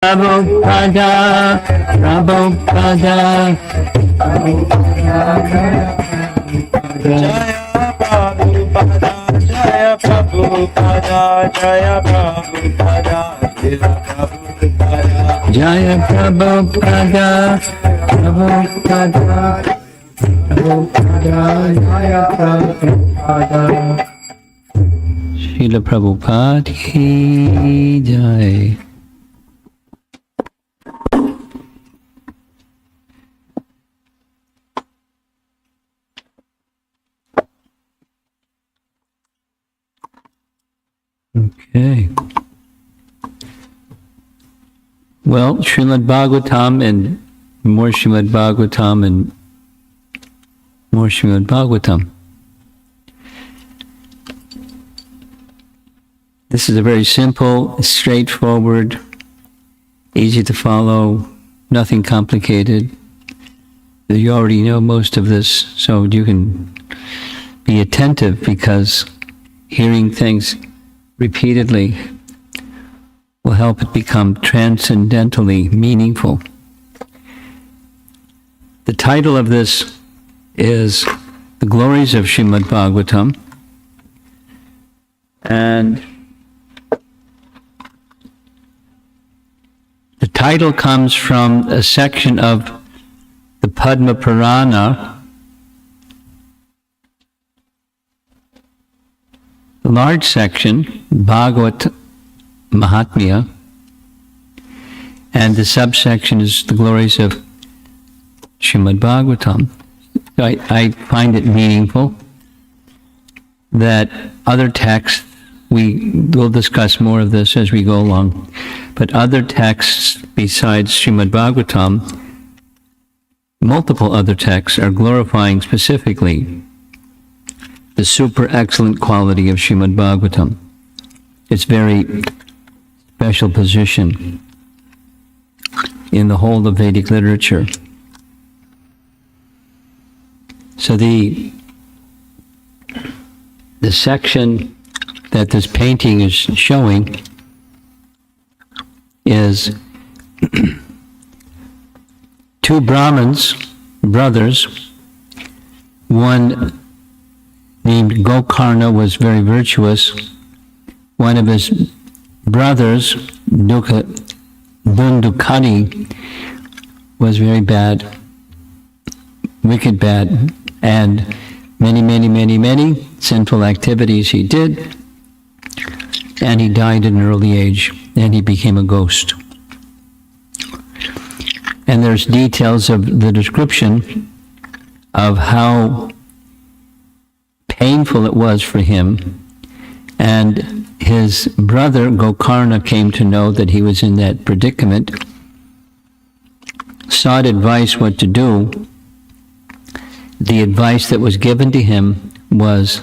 Prabhupada, Prabhupada, Jaya Prabhupada, Jaya Prabhupada, Jaya Prabhupada, Prabhupada, Prabhupada, Jaya Prabhupada. Srila Prabhupada ki Jai. Okay. Well, Srimad Bhagavatam and more Srimad Bhagavatam and more Srimad Bhagavatam. This is a very simple, straightforward, easy to follow, nothing complicated. You already know most of this, so you can be attentive because hearing things repeatedly will help it become transcendentally meaningful. The title of this is The Glories of Srimad Bhagavatam, and the title comes from a section of the Padma Purana, the large section, Bhagavat Mahatmya, and the subsection is the Glories of Srimad Bhagavatam. So I find it meaningful that other texts, we will discuss more of this as we go along, but other texts besides Srimad Bhagavatam, multiple other texts are glorifying specifically the super excellent quality of Srimad Bhagavatam. Its very special position in the whole of Vedic literature. So the section that this painting is showing is two Brahmins, brothers. One named Gokarna was very virtuous. One of his brothers, Dundukani, was very bad, wicked bad, and many sinful activities he did, and he died at an early age, and he became a ghost. And there's details of the description of how painful it was for him, and his brother Gokarna came to know that he was in that predicament, sought advice what to do. The advice that was given to him was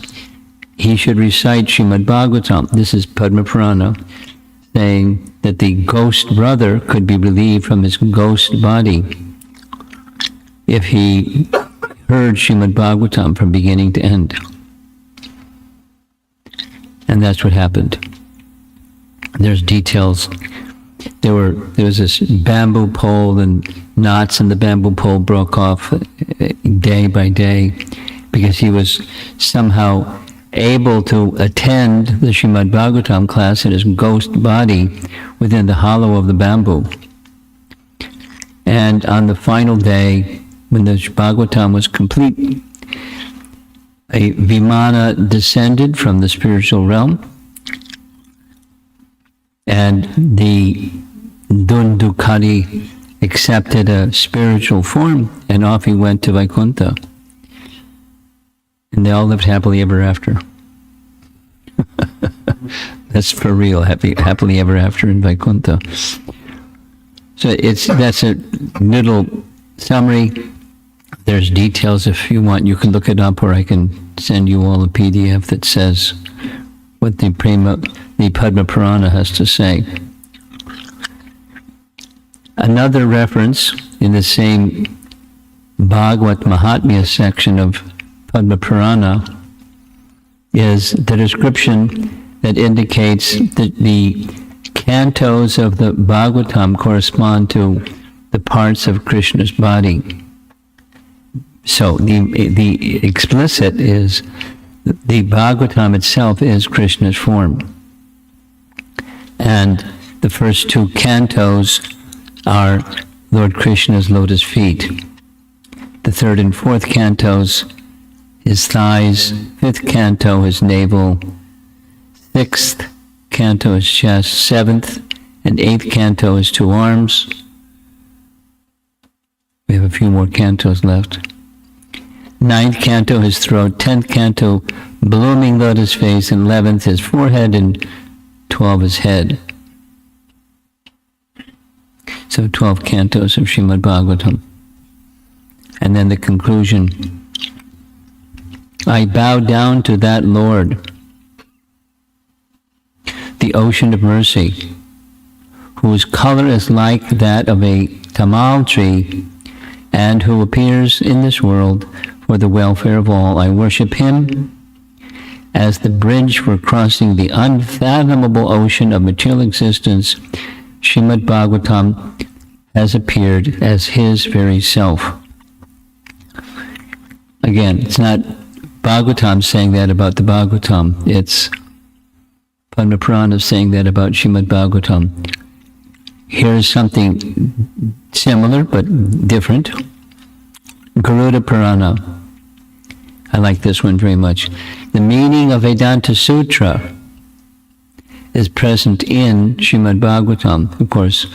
he should recite Srimad Bhagavatam. This is Padma Purana, saying that the ghost brother could be relieved from his ghost body if he heard Srimad Bhagavatam from beginning to end. And that's what happened. There's details. There was this bamboo pole, and knots in the bamboo pole broke off day by day because he was somehow able to attend the Srimad Bhagavatam class in his ghost body within the hollow of the bamboo. And on the final day, when the Bhagavatam was complete, a Vimana descended from the spiritual realm, and the Dundukari accepted a spiritual form, and off he went to Vaikuntha. And they all lived happily ever after. That's for real, happily ever after in Vaikuntha. So that's a little summary. There's details if you want. You can look it up, or I can send you all a PDF that says what the Padma Purana has to say. Another reference in the same Bhagavat Mahatmya section of Padma Purana is the description that indicates that the cantos of the Bhagavatam correspond to the parts of Krishna's body. So the explicit is the Bhagavatam itself is Krishna's form. And the first two cantos are Lord Krishna's lotus feet. The third and fourth cantos, his thighs. Fifth canto, his navel. Sixth canto, his chest. Seventh and eighth canto, his two arms. We have a few more cantos left. Ninth canto, his throat. 10th canto, blooming lotus face. And 11th, his forehead. And 12, his head. So 12 cantos of Srimad Bhagavatam. And then the conclusion. I bow down to that Lord, the ocean of mercy, whose color is like that of a tamal tree, and who appears in this world for the welfare of all. I worship him as the bridge for crossing the unfathomable ocean of material existence. Srimad Bhagavatam has appeared as his very self. Again, it's not Bhagavatam saying that about the Bhagavatam. It's Bhadra Purnima saying that about Srimad Bhagavatam. Here's something similar but different. Garuda Purana. I like this one very much. The meaning of Vedanta Sutra is present in Srimad Bhagavatam. Of course,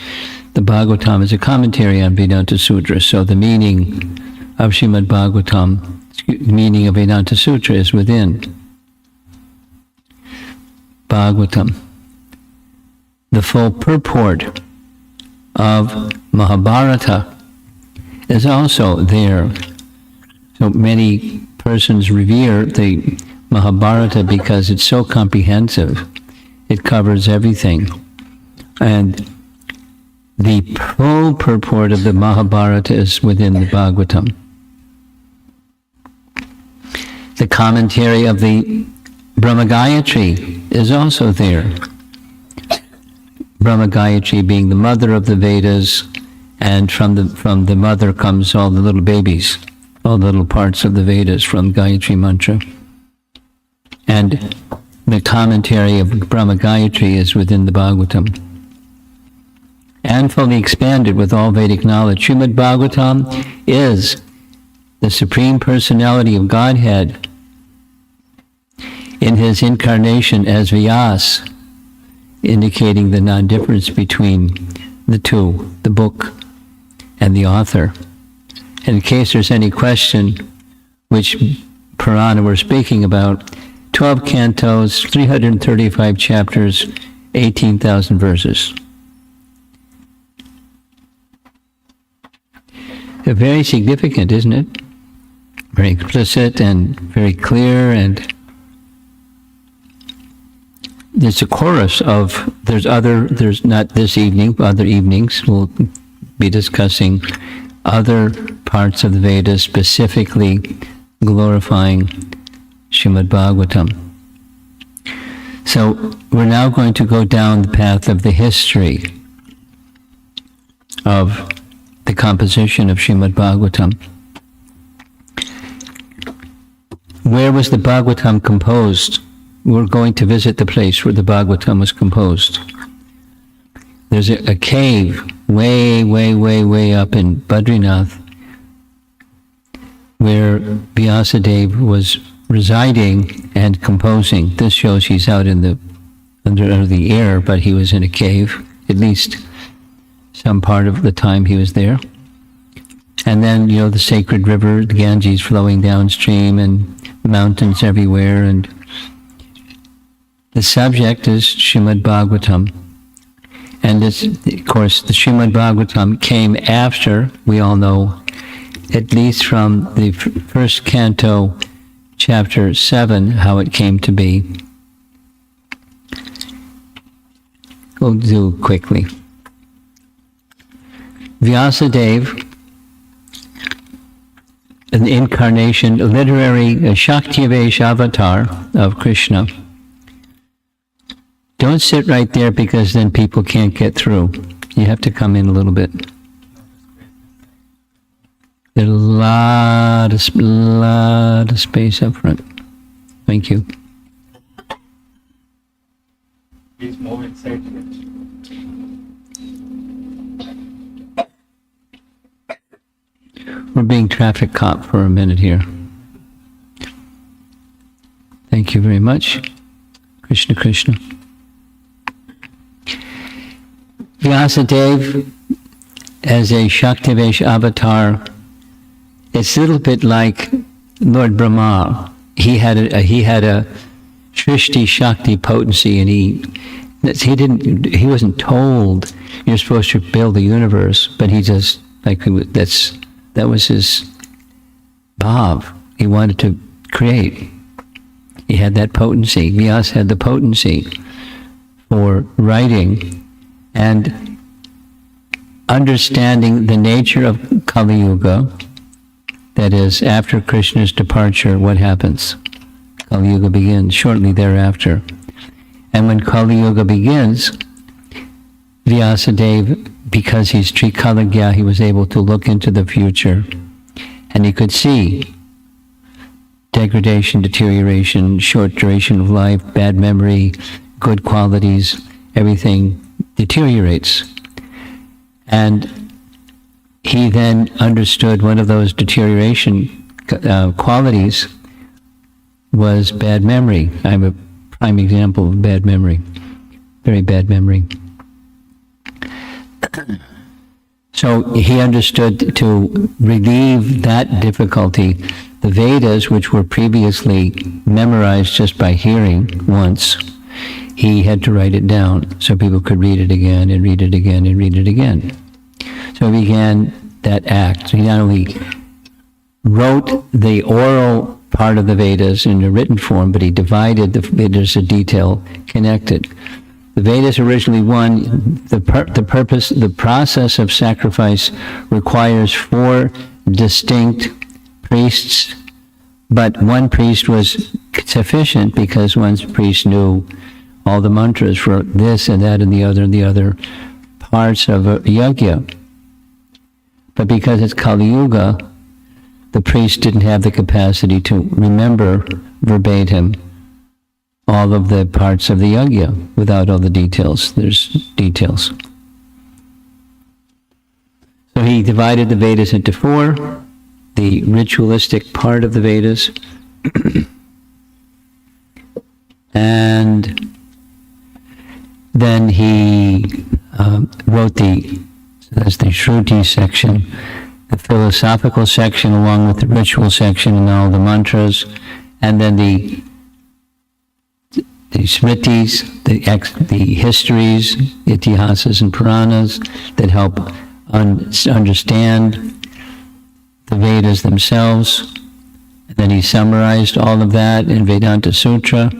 the Bhagavatam is a commentary on Vedanta Sutra, so the meaning of Srimad Bhagavatam, the meaning of Vedanta Sutra is within Bhagavatam. The full purport of Mahabharata is also there. So many persons revere the Mahabharata because it's so comprehensive. It covers everything. And the full purport of the Mahabharata is within the Bhagavatam. The commentary of the Brahma Gayatri is also there. Brahma Gayatri being the mother of the Vedas, and from the mother comes all the little babies, all the little parts of the Vedas from Gayatri Mantra. And the commentary of Brahma Gayatri is within the Bhagavatam. And fully expanded with all Vedic knowledge. Srimad Bhagavatam is the Supreme Personality of Godhead in his incarnation as Vyas, indicating the non-difference between the two, the book and the author. And in case there's any question, which Purana we're speaking about, 12 cantos, 335 chapters, 18,000 verses. Very significant, isn't it? Very explicit and very clear, and there's a chorus of, there's not this evening, but other evenings, we'll be discussing other parts of the Vedas, specifically glorifying Srimad Bhagavatam. So we're now going to go down the path of the history of the composition of Srimad Bhagavatam. Where was the Bhagavatam composed? We're going to visit the place where the Bhagavatam was composed. There's a cave way, way, way, way up in Badrinath where Vyasadeva was residing and composing. This shows he's out in the under the air, but he was in a cave, at least some part of the time he was there. And then, the sacred river, the Ganges flowing downstream, and mountains everywhere, and the subject is Srimad Bhagavatam. And this, of course, the Srimad Bhagavatam came after, we all know, at least from the first canto, chapter 7, how it came to be. We'll do quickly. Vyasadeva, an incarnation, literary Shaktivesh avatar of Krishna, Don't sit right there because then people can't get through. You have to come in a little bit. There's a lot of space up front. Thank you. Please move inside. We're being traffic cop for a minute here. Thank you very much. Krishna Krishna. Vyasadeva, as a Shaktivesh avatar, it's a little bit like Lord Brahma. He had a Shrishti Shakti potency, and he wasn't told you're supposed to build the universe, but he just that was his bhav. He wanted to create. He had that potency. Vyasa had the potency for writing and understanding the nature of Kali Yuga. That is, after Krishna's departure, what happens? Kali Yuga begins shortly thereafter. And when Kali Yuga begins, Vyasadeva, because he's Trikalagya, he was able to look into the future, and he could see degradation, deterioration, short duration of life, bad memory, good qualities, everything deteriorates. And he then understood one of those deterioration qualities was bad memory. I'm a prime example of bad memory, very bad memory. So he understood to relieve that difficulty, the Vedas, which were previously memorized just by hearing once, he had to write it down so people could read it again and read it again and read it again. So he began that act. He not only wrote the oral part of the Vedas in a written form, but he divided the Vedas in detail, connected. The Vedas originally the process of sacrifice requires 4 distinct priests, but one priest was sufficient because one priest knew all the mantras for this and that and the other parts of a yajna. But because it's Kali Yuga, the priest didn't have the capacity to remember verbatim all of the parts of the yajna without all the details. There's details. So he divided the Vedas into 4, the ritualistic part of the Vedas, and then he wrote that's the Shruti section, the philosophical section along with the ritual section and all the mantras, and then the smritis, the histories, itihasas and Puranas that help understand the Vedas themselves. And then he summarized all of that in Vedanta Sutra.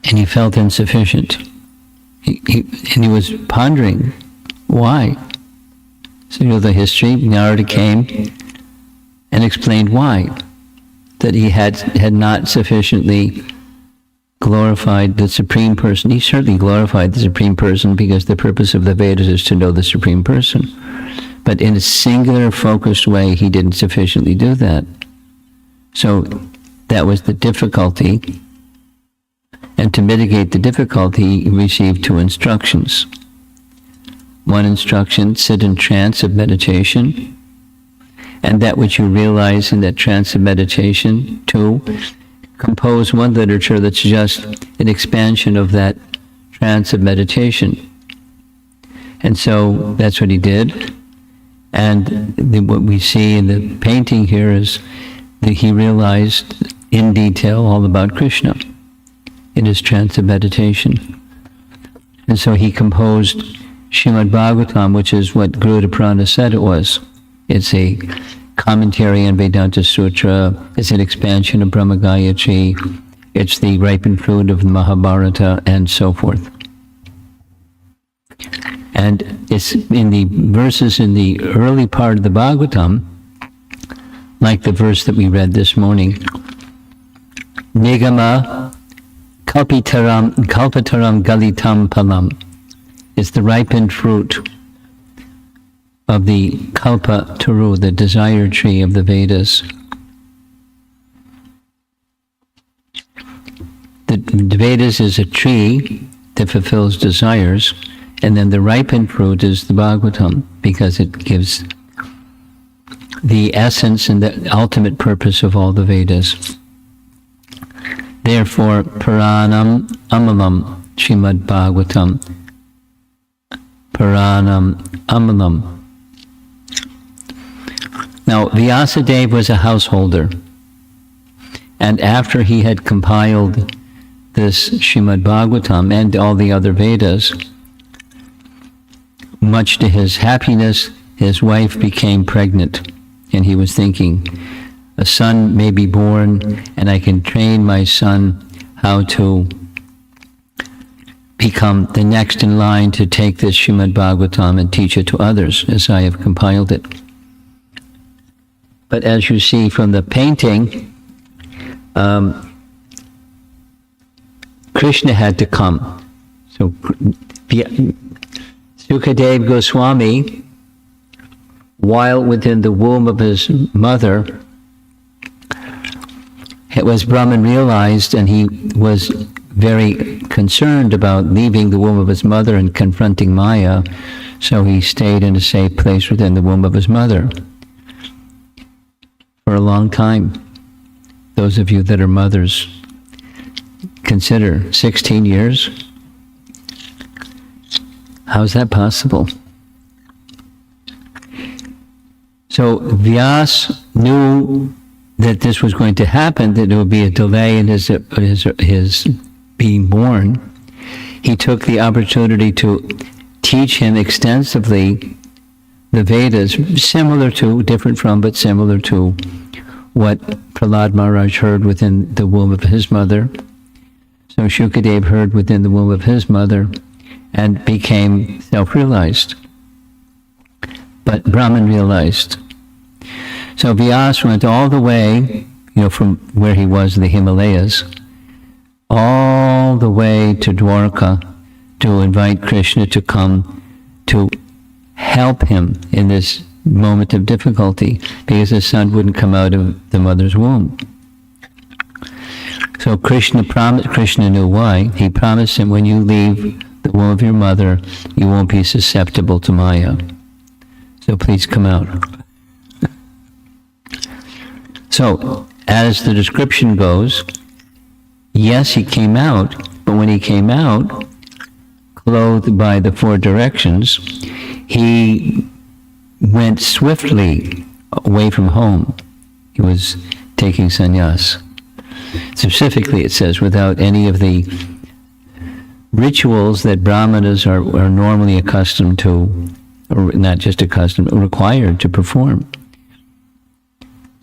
And he felt insufficient. He was pondering why. So the history, Narada came and explained why. That he had not sufficiently glorified the Supreme Person. He certainly glorified the Supreme Person because the purpose of the Vedas is to know the Supreme Person. But in a singular, focused way, he didn't sufficiently do that. So that was the difficulty. And to mitigate the difficulty, he received 2 instructions. One instruction, sit in trance of meditation, and that which you realize in that trance of meditation. 2, compose one literature that's just an expansion of that trance of meditation. And so that's what he did. And what we see in the painting here is that he realized in detail all about Krishna in his trance of meditation. And so he composed Srimad Bhagavatam, which is what Bhadra Purnima said it was. It's a commentary on Vedanta Sutra. It's an expansion of Brahma Gayatri. It's the ripened fruit of the Mahabharata, and so forth. And it's in the verses in the early part of the Bhagavatam, like the verse that we read this morning. Nigama kalpitaram galitam palam is the ripened fruit of the kalpa taru, the desire tree of the Vedas. The Vedas is a tree that fulfills desires, and then the ripened fruit is the Bhagavatam, because it gives the essence and the ultimate purpose of all the Vedas. Therefore, Puranam Amalam Srimad Bhagavatam. Puranam Amalam. Now, Vyasadeva was a householder, and after he had compiled this Srimad Bhagavatam and all the other Vedas, much to his happiness, his wife became pregnant, and he was thinking, a son may be born, and I can train my son how to become the next in line to take this Srimad Bhagavatam and teach it to others, as I have compiled it. But as you see from the painting, Krishna had to come. So Shukadeva Goswami, while within the womb of his mother, it was Brahman realized, and he was very concerned about leaving the womb of his mother and confronting Maya, so he stayed in a safe place within the womb of his mother for a long time. Those of you that are mothers, consider 16 years. How is that possible? So Vyas knew that this was going to happen, that there would be a delay in his being born. He took the opportunity to teach him extensively the Vedas, different from, but similar to what Prahlad Maharaj heard within the womb of his mother. So Shukadeva heard within the womb of his mother and became self-realized. But Brahman realized. So Vyas went all the way, from where he was in the Himalayas, all the way to Dwarka to invite Krishna to come to help him in this moment of difficulty, because his son wouldn't come out of the mother's womb. So Krishna knew why. He promised him, when you leave the womb of your mother, you won't be susceptible to Maya. So please come out. So, as the description goes, yes, he came out, but when he came out, clothed by the four directions, he went swiftly away from home. He was taking sannyas. Specifically, it says, without any of the rituals that brahmanas are normally accustomed to, or not just accustomed, required to perform.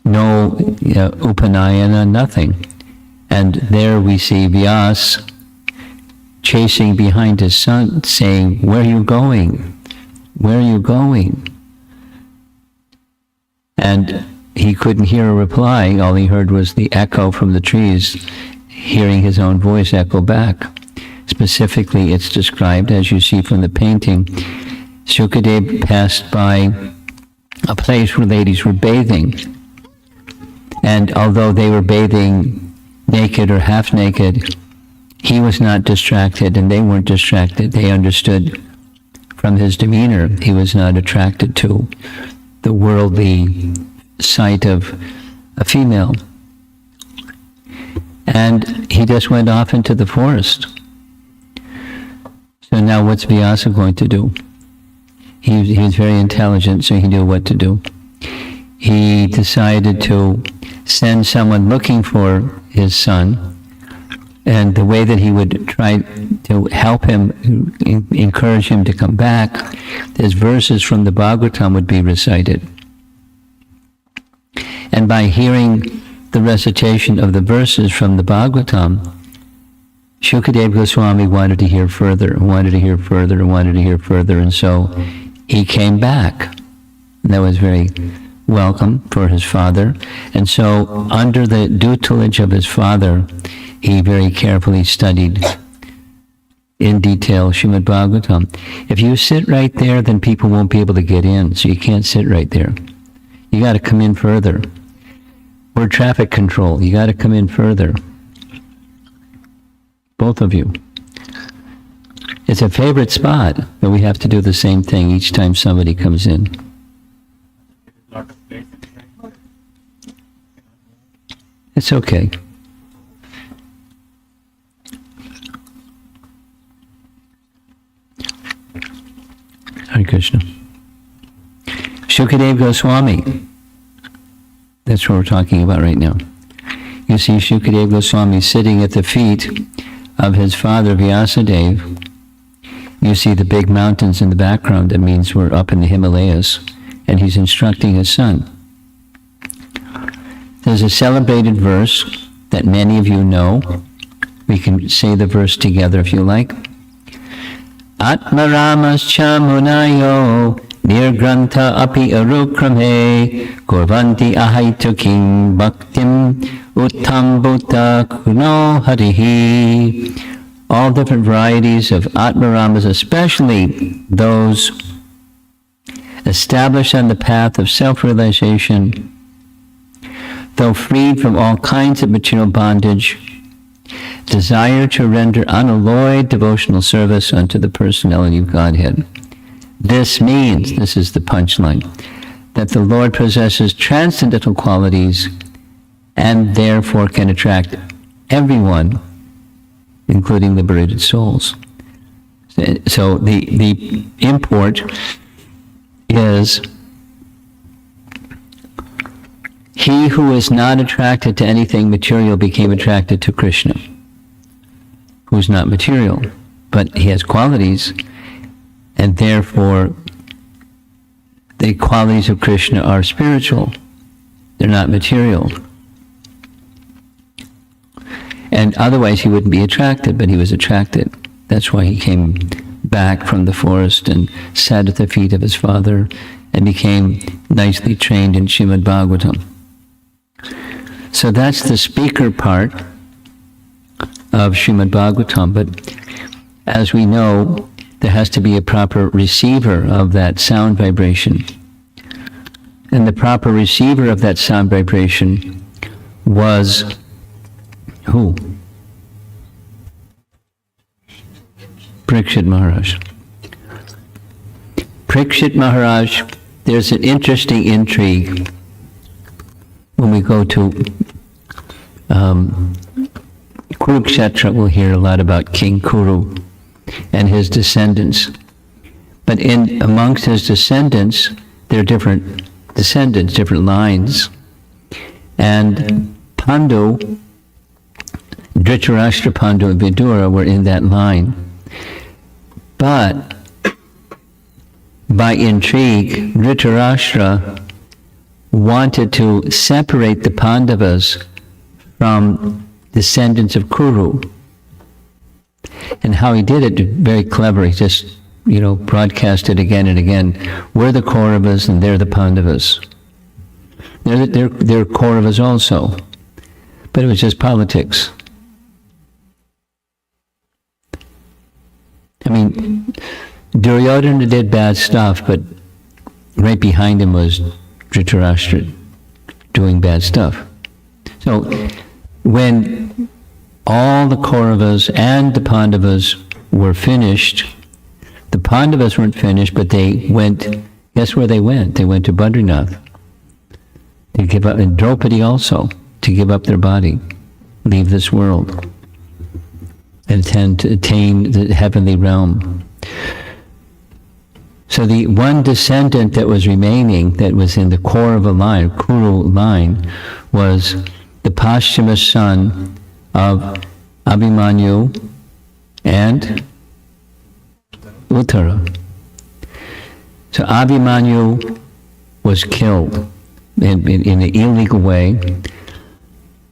No upanayana, nothing. And there we see Vyas chasing behind his son, saying, "Where are you going? Where are you going?" And he couldn't hear a reply. All he heard was the echo from the trees, hearing his own voice echo back. Specifically, it's described, as you see from the painting, Shukadeva passed by a place where ladies were bathing. And although they were bathing naked or half naked, he was not distracted and they weren't distracted. They understood from his demeanor he was not attracted to the worldly sight of a female. And he just went off into the forest. So now what's Vyasa going to do? He was very intelligent, so he knew what to do. He decided to send someone looking for his son, and the way that he would try to help him, encourage him to come back, his verses from the Bhagavatam would be recited. And by hearing the recitation of the verses from the Bhagavatam, Shukadeva Goswami wanted to hear further, and so he came back. And that was very welcome for his father. And so, under the tutelage of his father, he very carefully studied in detail Srimad Bhagavatam. If you sit right there, then people won't be able to get in, so you can't sit right there. You got to come in further. We're traffic control. You got to come in further. Both of you. It's a favorite spot, but we have to do the same thing each time somebody comes in. Lot of places, right? It's okay. Hare Krishna. Shukadeva Goswami. That's what we're talking about right now. You see Shukadeva Goswami sitting at the feet of his father Vyasadeva. You see the big mountains in the background. That means we're up in the Himalayas. And he's instructing his son. There's a celebrated verse that many of you know. We can say the verse together if you like. Atmaramascha munayo nirgrantha api arukrame kurvanti ahaitukim bhaktim uttam bhuta kuno harihi. All different varieties of Atmaramas, especially those established on the path of self-realization, though freed from all kinds of material bondage, desire to render unalloyed devotional service unto the personality of Godhead. This means, this is the punchline, that the Lord possesses transcendental qualities and therefore can attract everyone, including liberated souls. So the import is, he who is not attracted to anything material became attracted to Krishna, who's not material, but he has qualities, and therefore the qualities of Krishna are spiritual. They're not material. And otherwise he wouldn't be attracted, but he was attracted. That's why he came back from the forest and sat at the feet of his father and became nicely trained in Srimad Bhagavatam. So that's the speaker part of Srimad Bhagavatam, but as we know, there has to be a proper receiver of that sound vibration. And the proper receiver of that sound vibration was who? Parikshit Maharaj. Parikshit Maharaj, there's an interesting intrigue when we go to Kurukshetra. We'll hear a lot about King Kuru and his descendants. But amongst his descendants, there are different descendants, different lines. And Pandu, Dhritarashtra, Pandu, and Vidura were in that line. But by intrigue, Dhritarashtra wanted to separate the Pandavas from descendants of Kuru. And how he did it, very clever. He just, broadcasted again and again. We're the Kauravas and they're the Pandavas. They're Kauravas also. But it was just politics. I mean, Duryodhana did bad stuff, but right behind him was Dhritarashtra doing bad stuff. So when all the Kauravas and the Pandavas were finished, the Pandavas weren't finished, but they went, guess where they went? They went to Badrinath. They give up, and Draupadi also, to give up their body, leave this world, and attain the heavenly realm. So the one descendant that was remaining, that was in the Kaurava line, Kuru line, was the posthumous son of Abhimanyu and Uttara. So Abhimanyu was killed in an illegal way,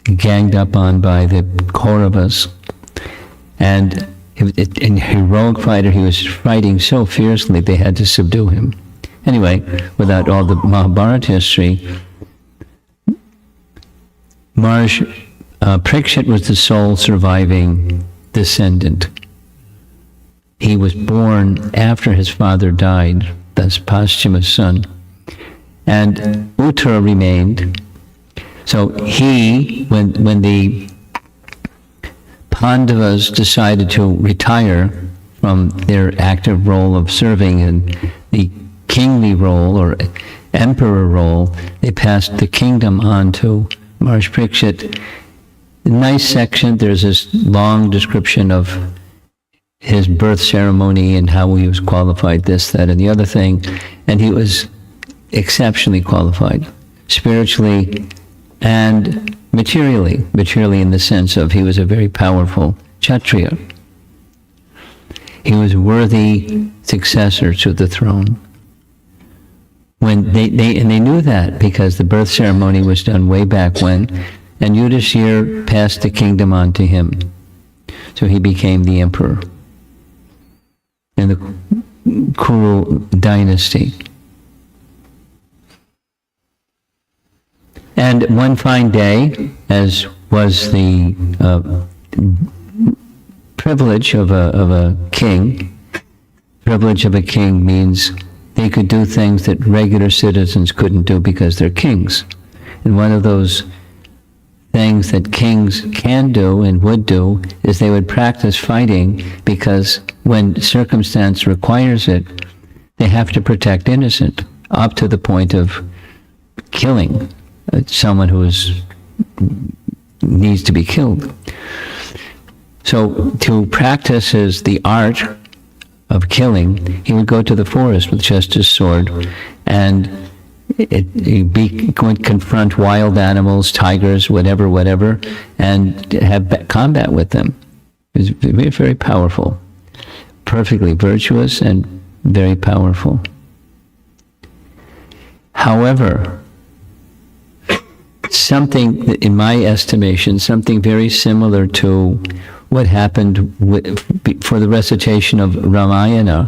ganged up on by the Kauravas, and in heroic fighter, he was fighting so fiercely they had to subdue him. Anyway, without all the Mahabharata history, Parikshit was the sole surviving descendant. He was born after his father died, thus posthumous son. And Uttara remained. So he, when the Pandavas decided to retire from their active role of serving in the kingly role or emperor role, they passed the kingdom on to Maharaj Parikshit. Nice section, there's this long description of his birth ceremony and how he was qualified, this, that, and the other thing. And he was exceptionally qualified, spiritually and materially in the sense of he was a very powerful Kshatriya. He was a worthy successor to the throne. When they knew that because the birth ceremony was done way back when, and Yudhishthira passed the kingdom on to him. So he became the emperor in the Kuru dynasty. And one fine day, as was the privilege of a king, privilege of a king means they could do things that regular citizens couldn't do because they're kings. And one of those things that kings can do and would do is they would practice fighting, because when circumstance requires it, they have to protect innocent, up to the point of killing someone who needs to be killed. So to practice the art of killing, he would go to the forest with just his sword, and he'd confront wild animals, tigers, whatever, and have combat with them. It was very, very powerful, perfectly virtuous and very powerful. However, something, in my estimation, something very similar to what happened for the recitation of Ramayana,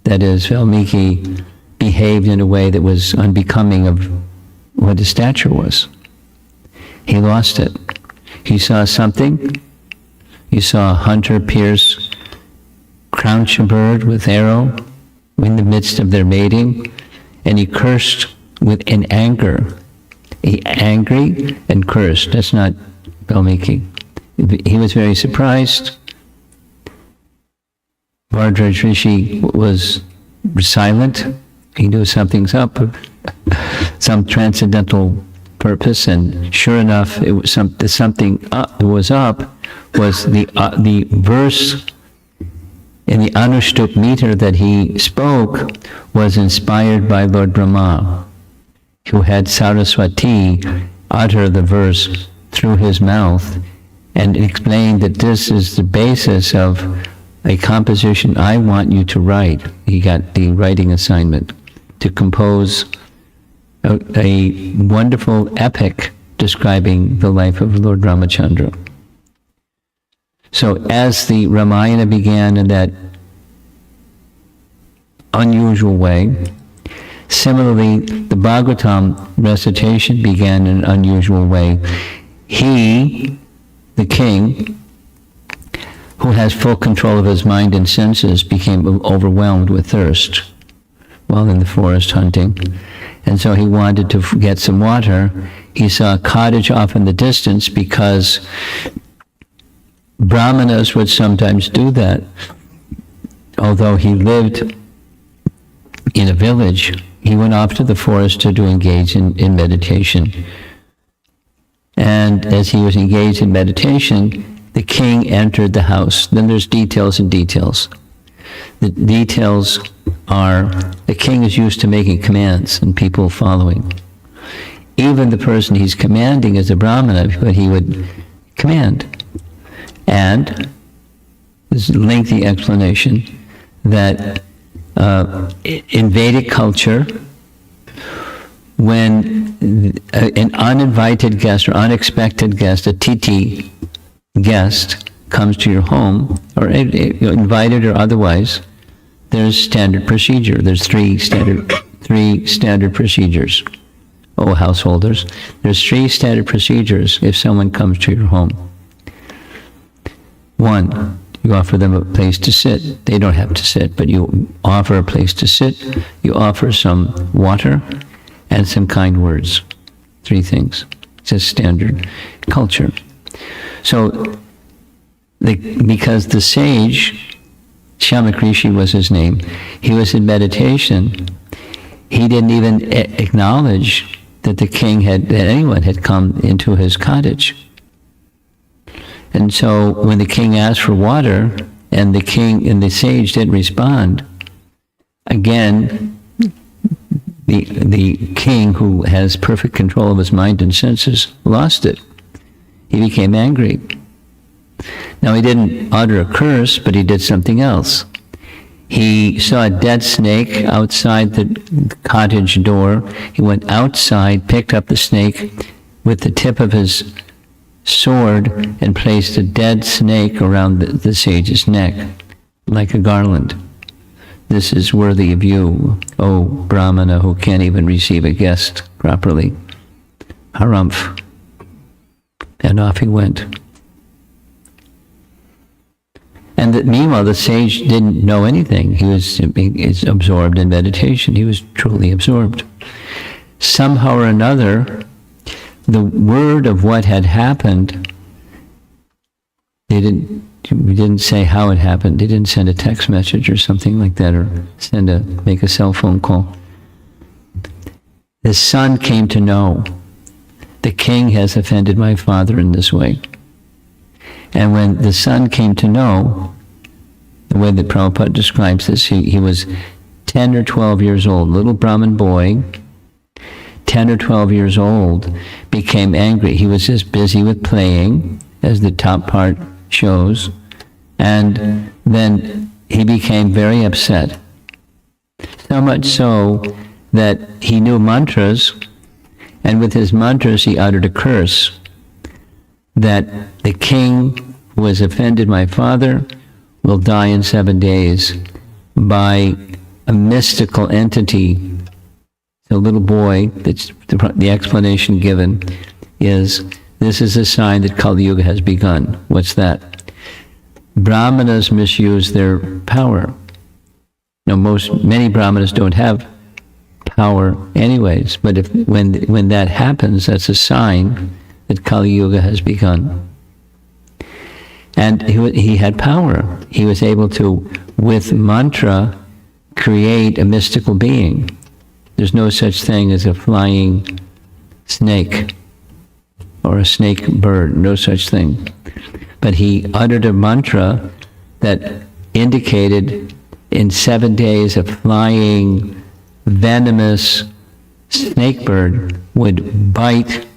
that is, Valmiki behaved in a way that was unbecoming of what his stature was. He lost it. He saw something. He saw a hunter crouch a bird with arrow in the midst of their mating, and he cursed in anger. He angry and cursed. That's not Valmiki. He was very surprised. Bhadra Rishi was silent. He knew something's up, some transcendental purpose, and sure enough, it was something was up. Was the verse in the Anushtup meter that he spoke was inspired by Lord Brahma, who had Saraswati utter the verse through his mouth and explained that this is the basis of a composition I want you to write. He got the writing assignment to compose a wonderful epic describing the life of Lord Ramachandra. So as the Ramayana began in that unusual way, similarly, the Bhagavatam recitation began in an unusual way. He, the king, who has full control of his mind and senses, became overwhelmed with thirst while in the forest hunting. And so he wanted to get some water. He saw a cottage off in the distance, because Brahmanas would sometimes do that. Although he lived in a village, he went off to the forest to engage in meditation. And as he was engaged in meditation, the king entered the house. Then there's details and details. The details are, the king is used to making commands and people following. Even the person he's commanding is a Brahmana, but he would command. And there's a lengthy explanation that in Vedic culture, when an uninvited guest or unexpected guest, a titi guest, comes to your home, or invited or otherwise, there's standard procedure. There's 3 standard 3 standard procedures. Oh, householders, there's 3 standard procedures if someone comes to your home. 1, you offer them a place to sit. They don't have to sit, but you offer a place to sit. You offer some water and some kind words. 3 things. It's a standard culture. So, because the sage, Shamak Rishi was his name, he was in meditation, he didn't even acknowledge that that anyone had come into his cottage. And so when the king asked for water, and the sage didn't respond, again, the king, who has perfect control of his mind and senses, lost it. He became angry. Now, he didn't utter a curse, but he did something else. He saw a dead snake outside the cottage door. He went outside, picked up the snake with the tip of his sword, and placed a dead snake around the sage's neck, like a garland. This is worthy of you, O Brahmana, who can't even receive a guest properly. Harumph. And off he went. And meanwhile, the sage didn't know anything. He was absorbed in meditation. He was truly absorbed. Somehow or another, the word of what had happened, we didn't say how it happened. They didn't send a text message or something like that, or make a cell phone call. The son came to know, the king has offended my father in this way. And when the son came to know, the way that Prabhupada describes this, he was 10 or 12 years old, little Brahmin boy, 10 or 12 years old, became angry. He was just busy with playing, as the top part shows, and then he became very upset. So much so that he knew mantras, and with his mantras he uttered a curse, that the king who has offended my father will die in 7 days by a mystical entity. The little boy, that's the explanation given is, this is a sign that Kali Yuga has begun. What's that? Brahmanas misuse their power. Now, many Brahmanas don't have power anyways, but when that happens, that's a sign that Kali Yuga has begun. And he had power. He was able to, with mantra, create a mystical being. There's no such thing as a flying snake or a snake bird, no such thing. But he uttered a mantra that indicated in 7 days a flying, venomous snake bird would bite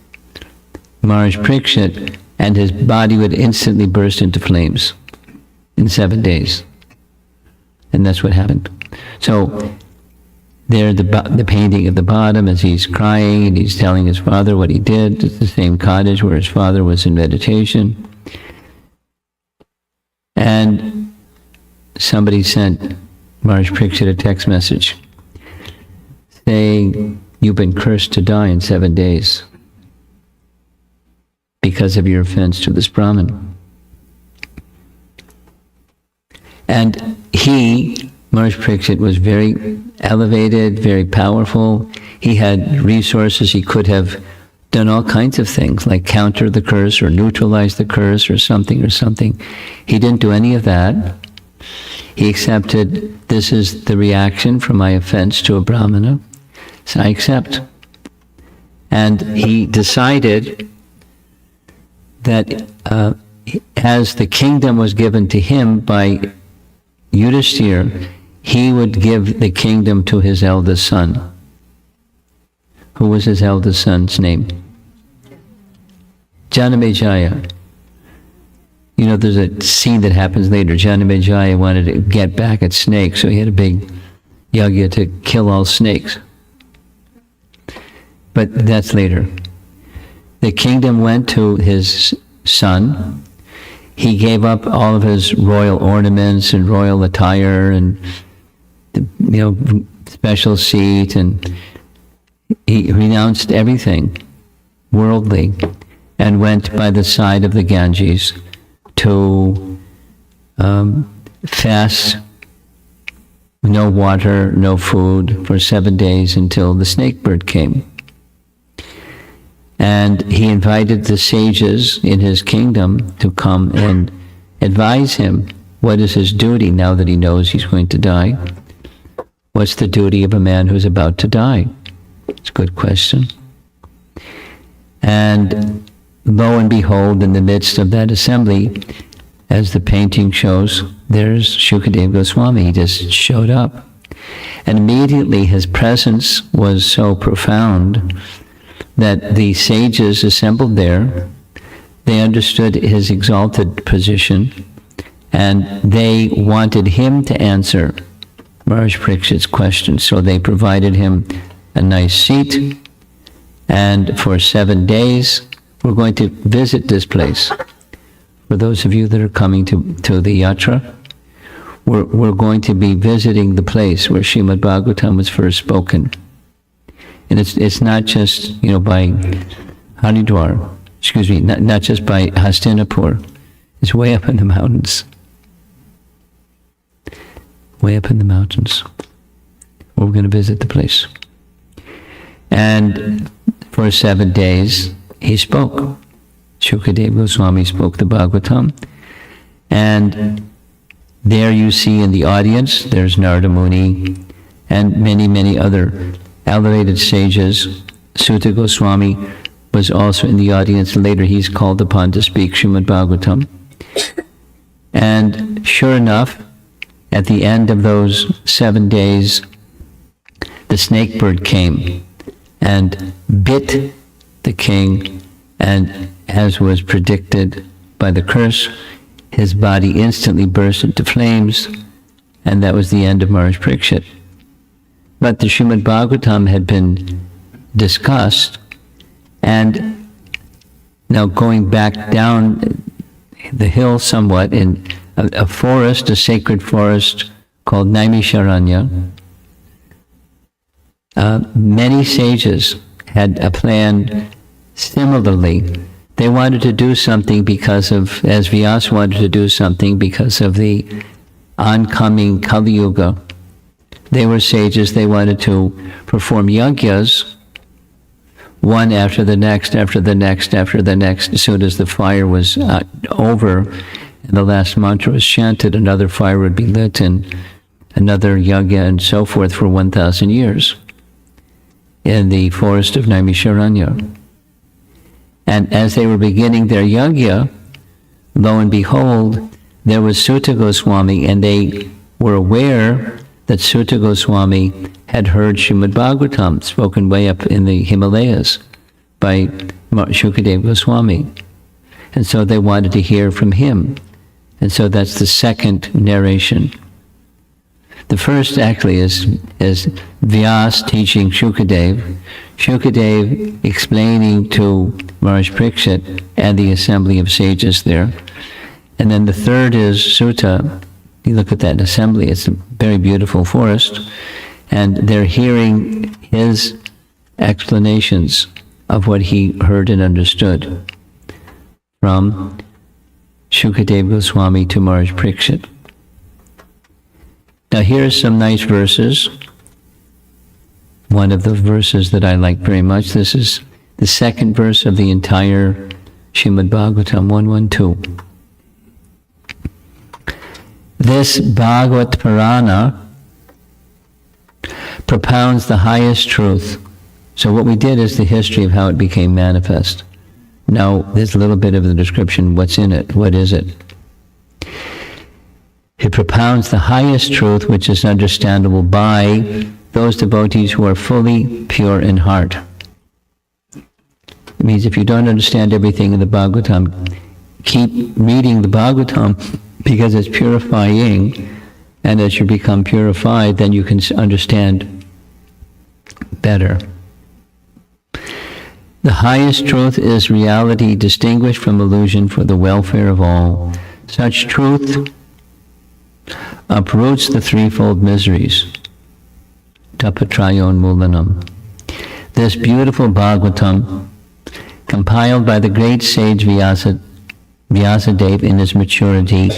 Maharaj Parikshit, and his body would instantly burst into flames in 7 days. And that's what happened. So there, the painting at the bottom, as he's crying and he's telling his father what he did. It's the same cottage where his father was in meditation. And somebody sent Maharaj Parikshit a text message saying, "You've been cursed to die in 7 days because of your offense to this Brahmin." And Maharaj Parikshit, was very elevated, very powerful. He had resources. He could have done all kinds of things, like counter the curse or neutralize the curse or something. He didn't do any of that. He accepted, this is the reaction from my offense to a Brahmana, so I accept. And he decided that as the kingdom was given to him by Yudhishthira, he would give the kingdom to his eldest son. Who was his eldest son's name? Janamejaya. You know, there's a scene that happens later. Janamejaya wanted to get back at snakes, so he had a big yagya to kill all snakes. But that's later. The kingdom went to his son. He gave up all of his royal ornaments and royal attire and, special seat, and he renounced everything worldly and went by the side of the Ganges to fast, no water, no food for 7 days until the snake bird came. And he invited the sages in his kingdom to come and advise him what is his duty now that he knows he's going to die. What's the duty of a man who's about to die? It's a good question. And lo and behold, in the midst of that assembly, as the painting shows, there's Shukadeva Goswami. He just showed up. And immediately his presence was so profound that the sages assembled there, they understood his exalted position, and they wanted him to answer Maharaj Parikshit's question. So they provided him a nice seat, and for 7 days, we're going to visit this place. For those of you that are coming to the yatra, we're going to be visiting the place where Srimad Bhagavatam was first spoken. And it's not just, by Haridwar, not just by Hastinapur. It's way up in the mountains. Way up in the mountains. We're going to visit the place. And for 7 days, he spoke. Shukadeva Goswami spoke the Bhagavatam. And there you see in the audience, there's Narada Muni and many, many other elevated sages. Sutta Goswami was also in the audience. Later he's called upon to speak Srimad Bhagavatam. And sure enough, at the end of those 7 days, the snake bird came and bit the king, and as was predicted by the curse, his body instantly burst into flames, and that was the end of Maharaj Parikshit. But the Srimad Bhagavatam had been discussed, and now going back down the hill somewhat in a forest, a sacred forest called Naimisharanya, many sages had a plan similarly. They wanted to do something because of, as Vyas wanted to do something because of the oncoming Kali Yuga. They were sages, they wanted to perform yajnas, one after the next, after the next, after the next. As soon as the fire was over and the last mantra was chanted, another fire would be lit and another yajna and so forth for 1,000 years in the forest of Naimisharanya. And as they were beginning their yajna, lo and behold, there was Sutta Goswami, and they were aware that Sutta Goswami had heard Srimad Bhagavatam spoken way up in the Himalayas by Shukadeva Goswami. And so they wanted to hear from him. And so that's the second narration. The first actually is Vyas teaching Shukadeva, Shukadeva explaining to Maharaj Parikshit and the assembly of sages there. And then the third is Sutta. You look at that assembly, it's a very beautiful forest, and they're hearing his explanations of what he heard and understood from Shukadeva Goswami to Maharaj Parikshit. Now here are some nice verses. One of the verses that I like very much, this is the second verse of the entire Srimad Bhagavatam, 112. This Bhagavat Purana propounds the highest truth. So what we did is the history of how it became manifest. Now there's a little bit of the description, what's in it, what is it? It propounds the highest truth which is understandable by those devotees who are fully pure in heart. It means if you don't understand everything in the Bhagavatam, keep reading the Bhagavatam because it's purifying, and as you become purified, then you can understand better. The highest truth is reality distinguished from illusion for the welfare of all. Such truth uproots the threefold miseries. Tapatrayon Mulanam. This beautiful Bhagavatam, compiled by the great sage Vyasadeva in his maturity,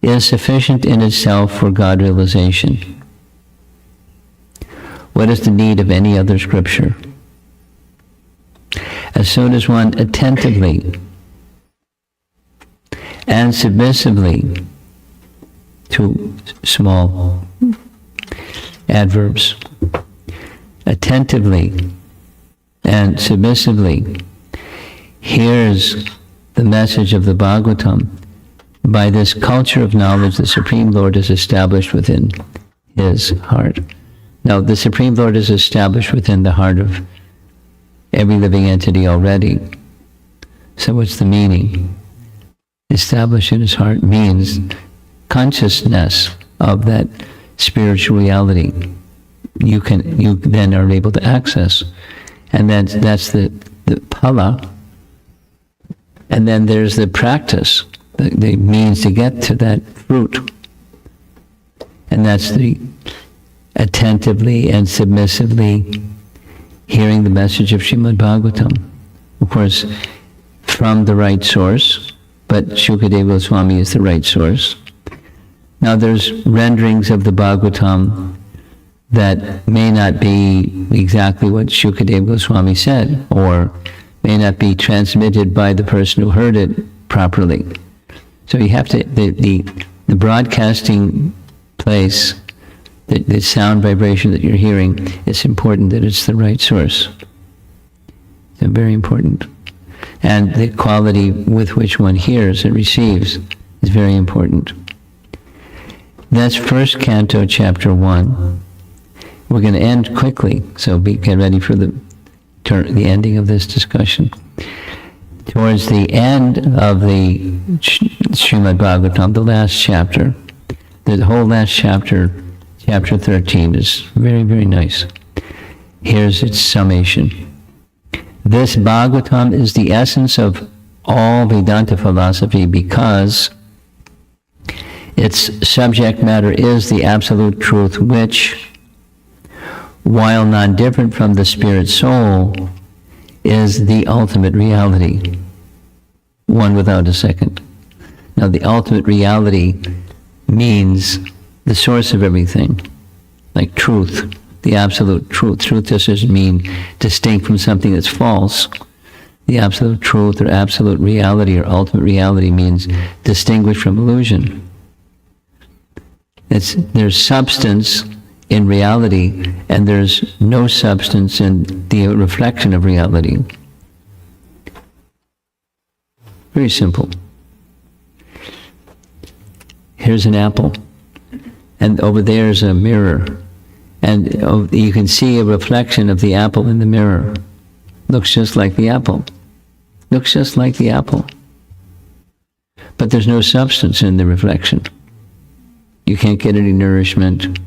is sufficient in itself for God realization. What is the need of any other scripture? As soon as one attentively and submissively, two small adverbs, attentively and submissively hears the message of the Bhagavatam, by this culture of knowledge, the Supreme Lord is established within his heart. Now, the Supreme Lord is established within the heart of every living entity already. So what's the meaning? Established in his heart means consciousness of that spiritual reality. You then are able to access. And that's the phala. And then there's the practice, the means to get to that fruit. And that's the attentively and submissively hearing the message of Srimad Bhagavatam. Of course, from the right source, but Shukadeva Goswami is the right source. Now there's renderings of the Bhagavatam that may not be exactly what Shukadeva Goswami said, or may not be transmitted by the person who heard it properly. So you have to, the broadcasting place, the sound vibration that you're hearing, it's important that it's the right source. It's very important. And the quality with which one hears and receives is very important. That's first canto, chapter 1. We're going to end quickly, so get ready for the ending of this discussion. Towards the end of the Srimad Bhagavatam, the last chapter, the whole last chapter, chapter 13, is very, very nice. Here's its summation. This Bhagavatam is the essence of all Vedanta philosophy because its subject matter is the absolute truth which, while non-different from the spirit soul, is the ultimate reality, one without a second. Now, the ultimate reality means the source of everything, like truth, the absolute truth. Truth just doesn't mean distinct from something that's false. The absolute truth or absolute reality or ultimate reality means distinguished from illusion. There's substance in reality, and there's no substance in the reflection of reality. Very simple. Here's an apple, and over there's a mirror, and you can see a reflection of the apple in the mirror. Looks just like the apple. Looks just like the apple. But there's no substance in the reflection. You can't get any nourishment.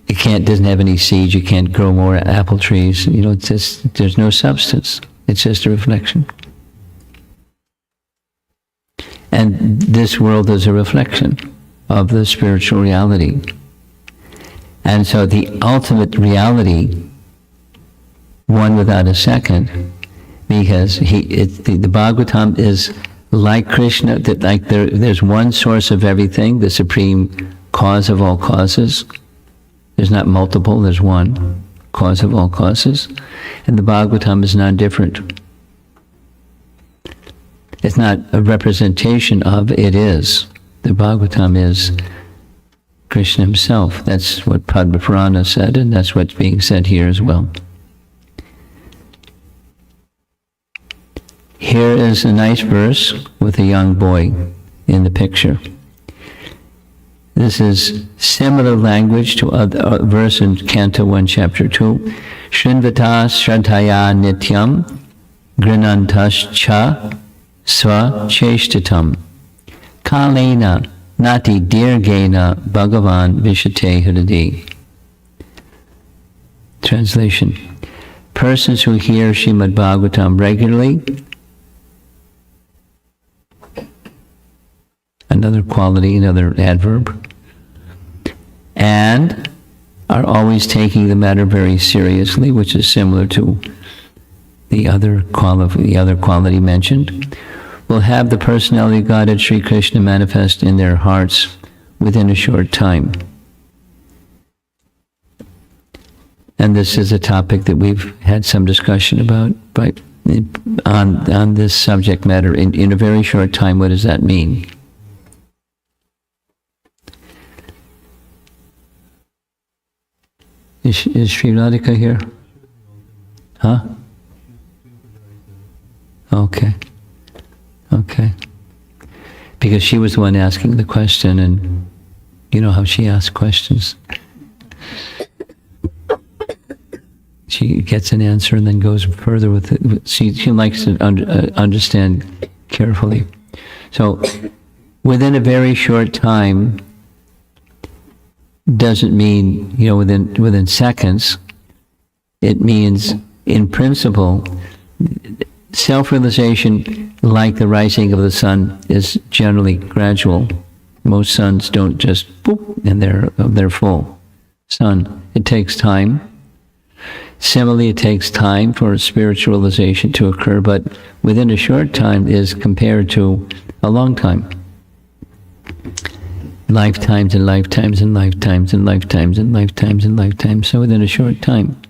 It doesn't have any seeds. You can't grow more apple trees. It's just, there's no substance. It's just a reflection. And this world is a reflection of the spiritual reality. And so the ultimate reality, one without a second, because the Bhagavatam is like Krishna, that like there's one source of everything, the supreme cause of all causes. There's not multiple, there's one cause of all causes. And the Bhagavatam is non-different. It's not a representation of, it is. The Bhagavatam is Krishna himself. That's what Bhadra Purnima said, and that's what's being said here as well. Here is a nice verse with a young boy in the picture. This is similar language to a verse in Canto 1, Chapter 2. Shrinvata Shraddhaya Nityam Grinantascha Sva Cheshtatam Kalena Nati Dirgena Bhagavan Vishate Hridhi. Translation. Persons who hear Srimad Bhagavatam regularly, another quality, another adverb, and are always taking the matter very seriously, which is similar to the other quality mentioned, will have the personality of Godhead Sri Krishna manifest in their hearts within a short time. And this is a topic that we've had some discussion about, but on this subject matter, in a very short time, what does that mean? Is Sri Radhika here? Huh? Okay. Because she was the one asking the question, and you know how she asks questions. She gets an answer and then goes further with it. She likes to understand carefully. So, within a very short time doesn't mean, within seconds. It means, in principle, self-realization, like the rising of the sun, is generally gradual. Most suns don't just boop, and they're full sun. It takes time. Similarly, it takes time for spiritualization to occur, but within a short time is compared to a long time. Lifetimes and lifetimes and lifetimes and lifetimes and lifetimes and lifetimes, so within a short time.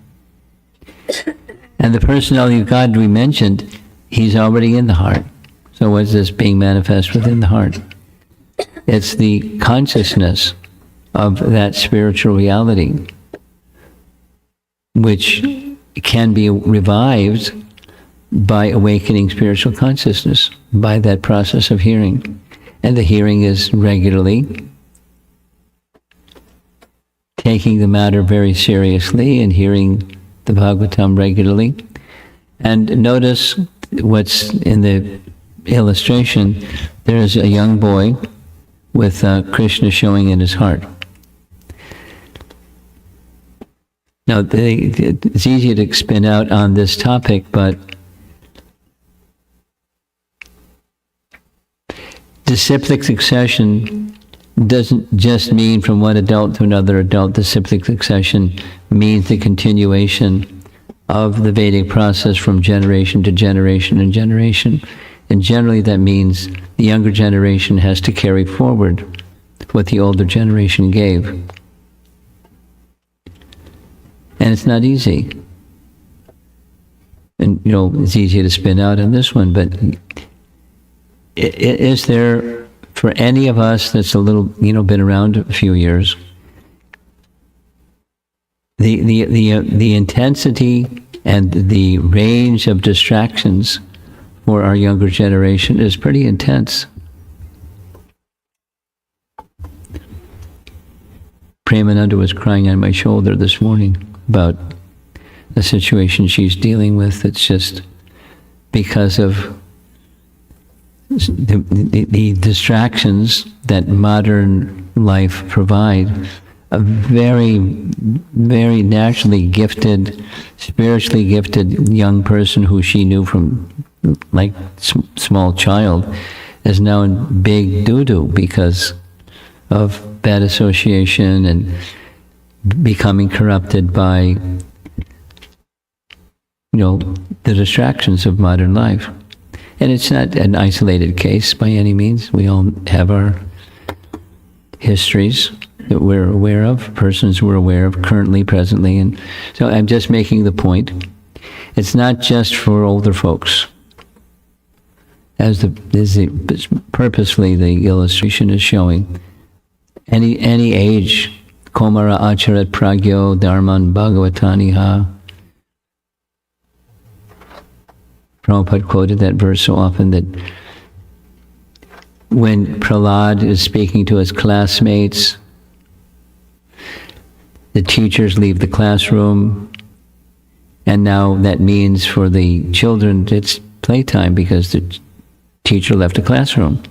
And the personality of God we mentioned, he's already in the heart. So what is this being manifest within the heart? It's the consciousness of that spiritual reality, which can be revived by awakening spiritual consciousness, by that process of hearing. And the hearing is regularly taking the matter very seriously and hearing the Bhagavatam regularly. And notice what's in the illustration. There's a young boy with Krishna showing in his heart. Now, it's easy to spin out on this topic, but disciplic succession doesn't just mean from one adult to another adult. Disciplic succession means the continuation of the Vedic process from generation to generation and generation. And generally that means the younger generation has to carry forward what the older generation gave. And it's not easy. And, it's easy to spin out on this one, but is there, for any of us that's a little, been around a few years, the intensity and the range of distractions for our younger generation is pretty intense. Premananda was crying on my shoulder this morning about the situation she's dealing with. It's just because of the distractions that modern life provide. A very, very naturally gifted, spiritually gifted young person who she knew from like small child is now in big doo-doo because of bad association and becoming corrupted by, the distractions of modern life. And it's not an isolated case by any means. We all have our histories that we're aware of, persons we're aware of currently, presently. And so I'm just making the point. It's not just for older folks. Purposely the illustration is showing. Any age, Komara acharat pragyo dharman bhagavataniha. Prabhupada quoted that verse so often that when Prahlad is speaking to his classmates, the teachers leave the classroom, and now that means for the children it's playtime because the teacher left the classroom.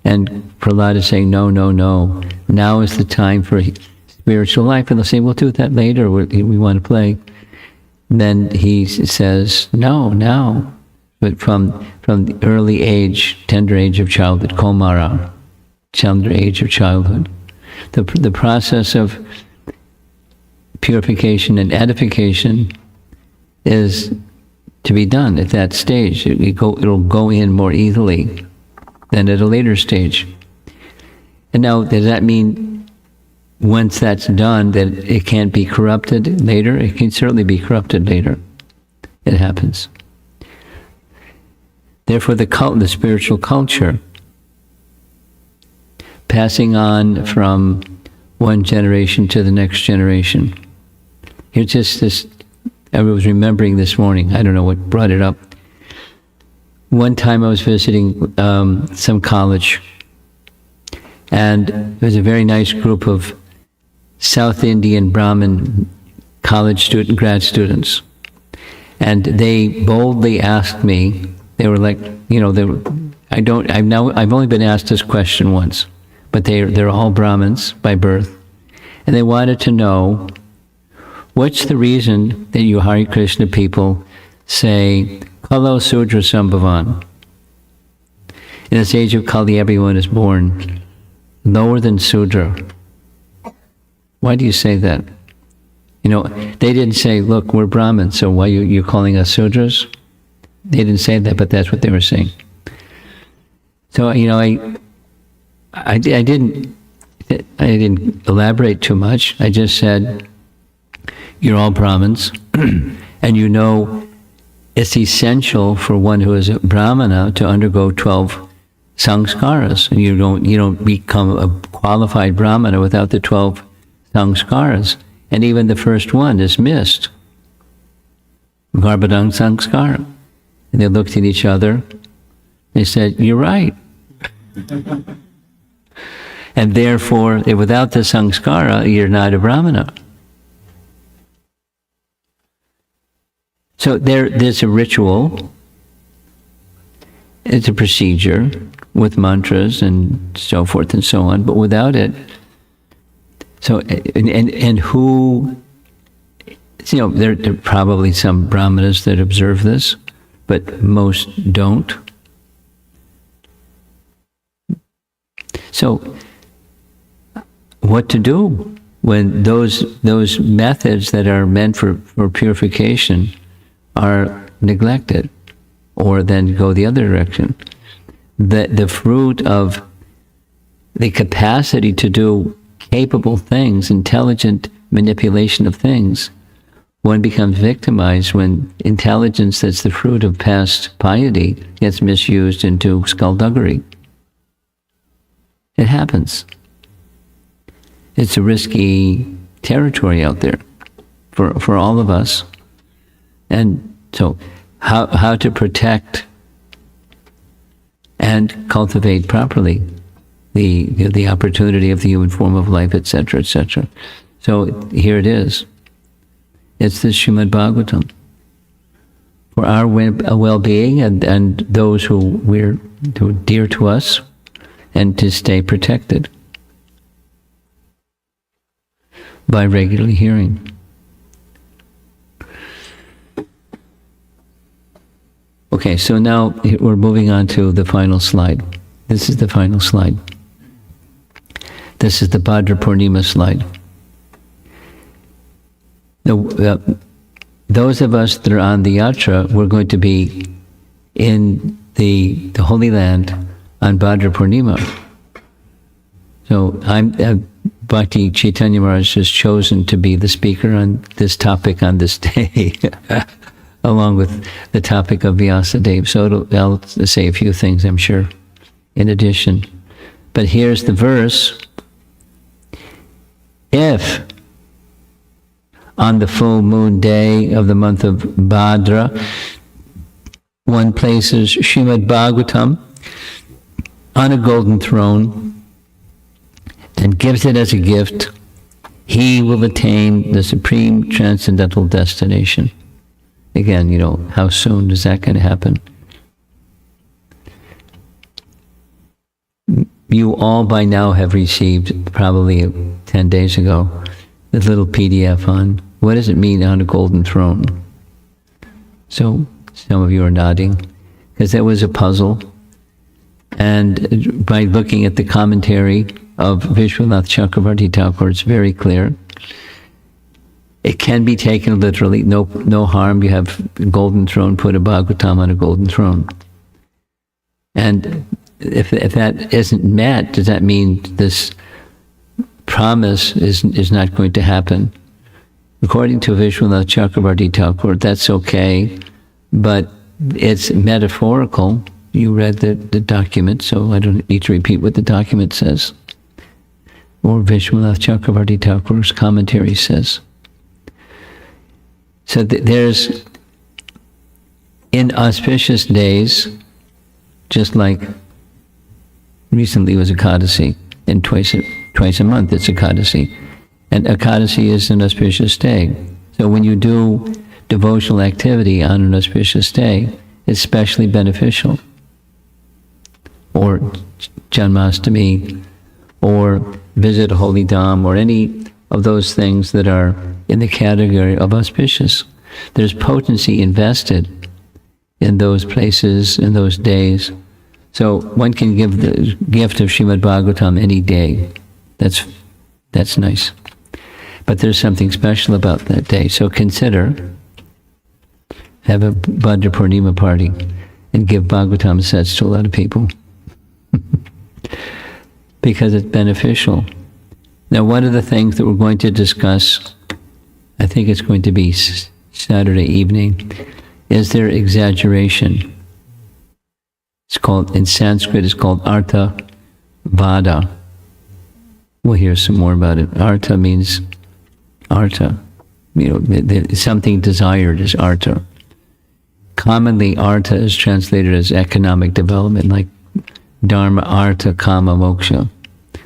And Prahlad is saying, no, now is the time for spiritual life. And they'll say, we'll do that later, we want to play. Then he says, no, now. But from the early age, tender age of childhood, Komara, tender age of childhood, the process of purification and edification is to be done at that stage. It'll go in more easily than at a later stage. And now, does that mean once that's done that it can't be corrupted later? It can certainly be corrupted later. It happens. Therefore, the spiritual culture, passing on from one generation to the next generation. Here's just this, I was remembering this morning, I don't know what brought it up. One time I was visiting some college, and there was a very nice group of South Indian Brahmin college grad students. And they boldly asked me, they were like, I've only been asked this question once, but they're all Brahmins by birth. And they wanted to know, what's the reason that you Hare Krishna people say, Kalo Sudra Sambhavan? In this age of Kali, everyone is born lower than Sudra. Why do you say that? They didn't say, look, we're Brahmins, so why you're calling us Sudras? They didn't say that, but that's what they were saying. So, I didn't elaborate too much. I just said, you're all Brahmins, and it's essential for one who is a Brahmana to undergo 12 sanskaras, and you don't become a qualified Brahmana without the 12 sanskaras, and even the first one is missed. Garbhadang sanskara. And they looked at each other. They said, you're right. And therefore, without the sanskara, you're not a Brahmana. So there's a ritual. It's a procedure with mantras and so forth and so on. But without it, so and who, there are probably some Brahmanas that observe this, but most don't. So, what to do when those methods that are meant for purification are neglected, or then go the other direction? The fruit of the capacity to do capable things, intelligent manipulation of things, one becomes victimized when intelligence that's the fruit of past piety gets misused into skullduggery. It happens. It's a risky territory out there for all of us. And so how to protect and cultivate properly the opportunity of the human form of life, etc., etc. So here it is. It's the Srimad Bhagavatam. For our well-being and those who are dear to us, and to stay protected by regularly hearing. Okay, so now we're moving on to the final slide. This is the final slide. This is the Bhadra Purnima slide. Those of us that are on the yatra, we're going to be in the Holy Land on Bhadra Purnima. So Bhakti Chaitanya Maharaj has chosen to be the speaker on this topic on this day, along with the topic of Vyasadeva. So I'll say a few things, I'm sure, in addition. But here's the verse. If on the full moon day of the month of Bhadra, one places Srimad Bhagavatam on a golden throne and gives it as a gift, he will attain the supreme transcendental destination. Again, how soon is that going to happen? You all by now have received, probably 10 days ago, the little PDF on what does it mean on a golden throne. So some of you are nodding, because that was a puzzle. And by looking at the commentary of Vishwanath Chakravarti Thakur, it's very clear. It can be taken literally. No harm. You have a golden throne, put a Bhagavatam on a golden throne. And if that isn't met, does that mean this promise is not going to happen? According to Vishwanath Chakravarti Thakur, that's okay, but it's metaphorical. You read the document, so I don't need to repeat what the document says. Or Vishwanath Chakravarti Thakur's commentary says. So there's, in auspicious days, just like recently was Ekadasi, and twice a month it's Ekadasi. And Ekadasi is an auspicious day. So when you do devotional activity on an auspicious day, it's especially beneficial. Or Janmashtami, or visit a holy dham, or any of those things that are in the category of auspicious. There's potency invested in those places, in those days. So one can give the gift of Srimad Bhagavatam any day. That's nice. But there's something special about that day. So consider, have a Bhadra Purnima party and give Bhagavatam sets to a lot of people. Because it's beneficial. Now, one of the things that we're going to discuss, I think it's going to be Saturday evening, is their exaggeration. It's called, in Sanskrit, it's called Artha Vada. We'll hear some more about it. Artha means Artha. Something desired is Artha. Commonly, Artha is translated as economic development, like Dharma, Artha, Kama, Moksha.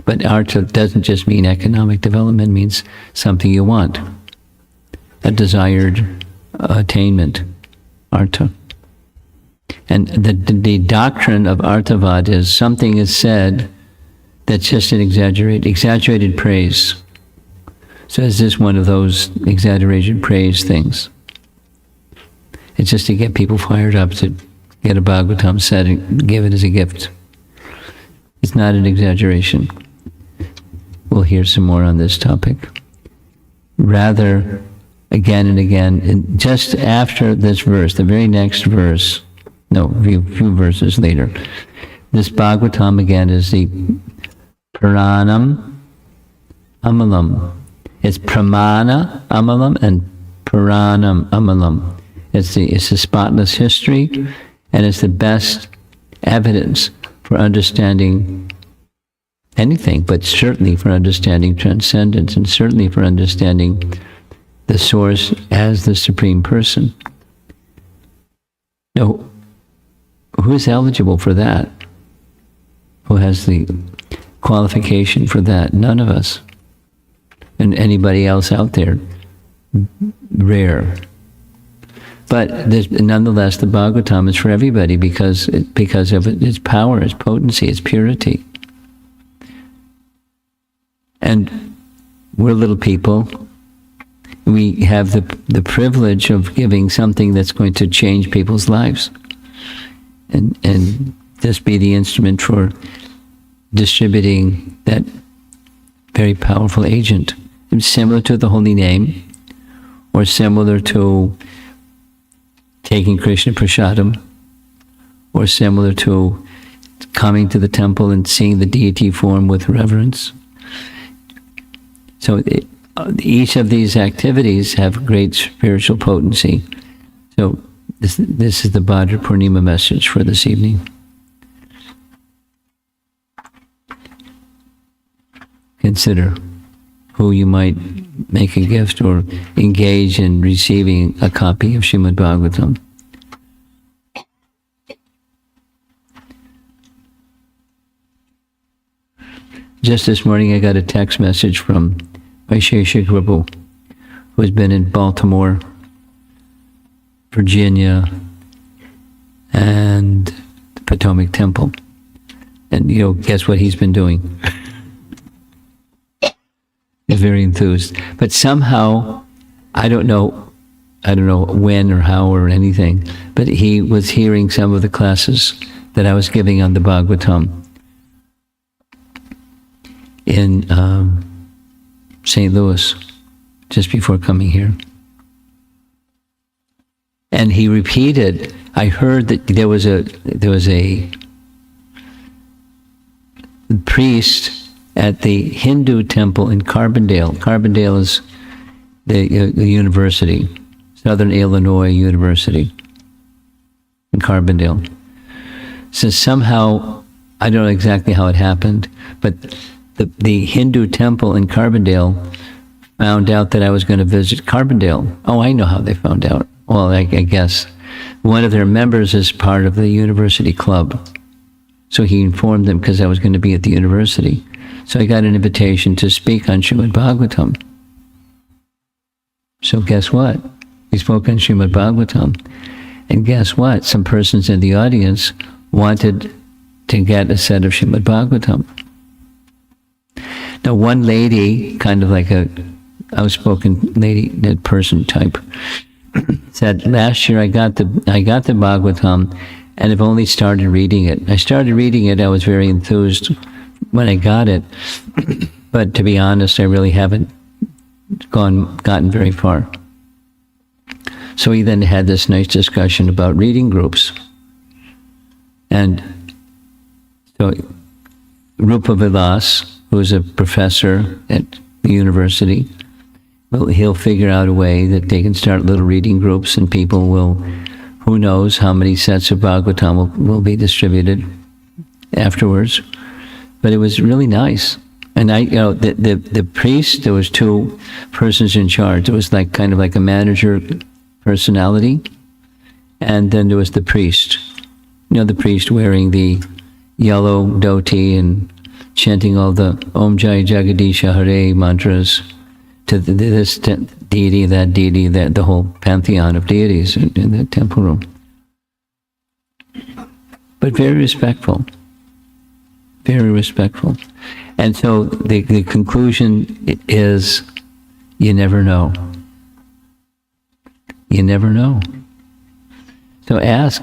But Artha doesn't just mean economic development, it means something you want. A desired attainment, Artha. And the doctrine of Arthavad is something is said that's just an exaggerated praise. So is this one of those exaggerated praise things? It's just to get people fired up, to get a Bhagavatam set and give it as a gift. It's not an exaggeration. We'll hear some more on this topic. Rather, again and again, and just after this verse, the very next verse, no, a few verses later, this Bhagavatam again is the Puranam Amalam. It's Pramana Amalam and Puranam Amalam. It's the spotless history, and it's the best evidence for understanding anything, but certainly for understanding transcendence, and certainly for understanding the source as the Supreme Person. Now, who is eligible for that? Who has the qualification for that? None of us. And anybody else out there? Rare. But nonetheless, the Bhagavatam is for everybody because of its power, its potency, its purity. And we're little people. We have the privilege of giving something that's going to change people's lives. And just be the instrument for distributing that very powerful agent. It's similar to the holy name, or similar to taking Krishna Prasadam, or similar to coming to the temple and seeing the deity form with reverence. So each of these activities have great spiritual potency. So this is the Bhadra Purnima message for this evening. Consider who you might make a gift or engage in receiving a copy of Srimad Bhagavatam. Just this morning I got a text message from Vaisheshik Prabhu, who has been in Baltimore, Virginia, and the Potomac Temple. And guess what he's been doing? He's very enthused. But somehow, I don't know when or how or anything, but he was hearing some of the classes that I was giving on the Bhagavatam in St. Louis. just before coming here. And he repeated, I heard that there was a priest at the Hindu temple in Carbondale. Carbondale is the university, Southern Illinois University in Carbondale. So somehow, I don't know exactly how it happened, but the Hindu temple in Carbondale found out that I was going to visit Carbondale. Oh, I know how they found out. Well, I guess one of their members is part of the university club. So he informed them because I was going to be at the university. So I got an invitation to speak on Srimad Bhagavatam. So guess what? He spoke on Srimad Bhagavatam. And guess what? Some persons in the audience wanted to get a set of Srimad Bhagavatam. Now, one lady, kind of like a outspoken lady, that person type, said, last year I got the Bhagavatam and I've only started reading it. I started reading it, I was very enthused when I got it, but to be honest, I really haven't gotten very far. So we then had this nice discussion about reading groups. And so Rupa Vilas, who's a professor at the university, well, he'll figure out a way that they can start little reading groups and people will, who knows how many sets of Bhagavatam will be distributed afterwards. But it was really nice. And the priest, there was two persons in charge. It was like kind of like a manager personality. And then there was the priest. The priest wearing the yellow dhoti and chanting all the Om Jai Jagadisha Hare mantras to this deity, that deity, the whole pantheon of deities in the temple room. But very respectful. Very respectful. And so the conclusion is, you never know. You never know. So ask.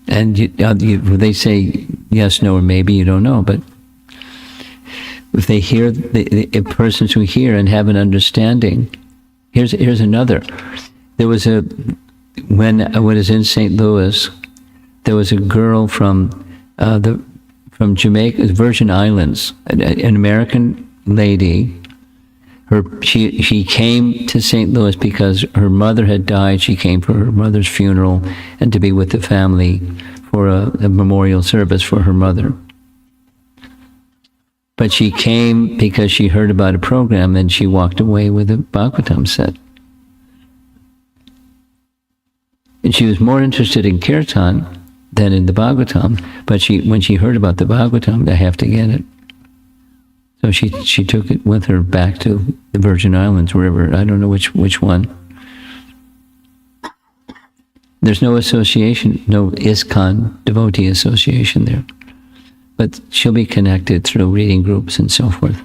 And they say yes, no, or maybe, you don't know. But if they hear, the persons who hear and have an understanding, here's another. There was when I was in St. Louis, there was a girl from Jamaica, Virgin Islands, an American lady. She came to St. Louis because her mother had died. She came for her mother's funeral and to be with the family for a memorial service for her mother. But she came because she heard about a program and she walked away with a Bhagavatam set. And she was more interested in Kirtan than in the Bhagavatam, but when she heard about the Bhagavatam, I have to get it. So she took it with her back to the Virgin Islands, wherever, I don't know which one. There's no association, no ISKCON devotee association there. But she'll be connected through reading groups and so forth.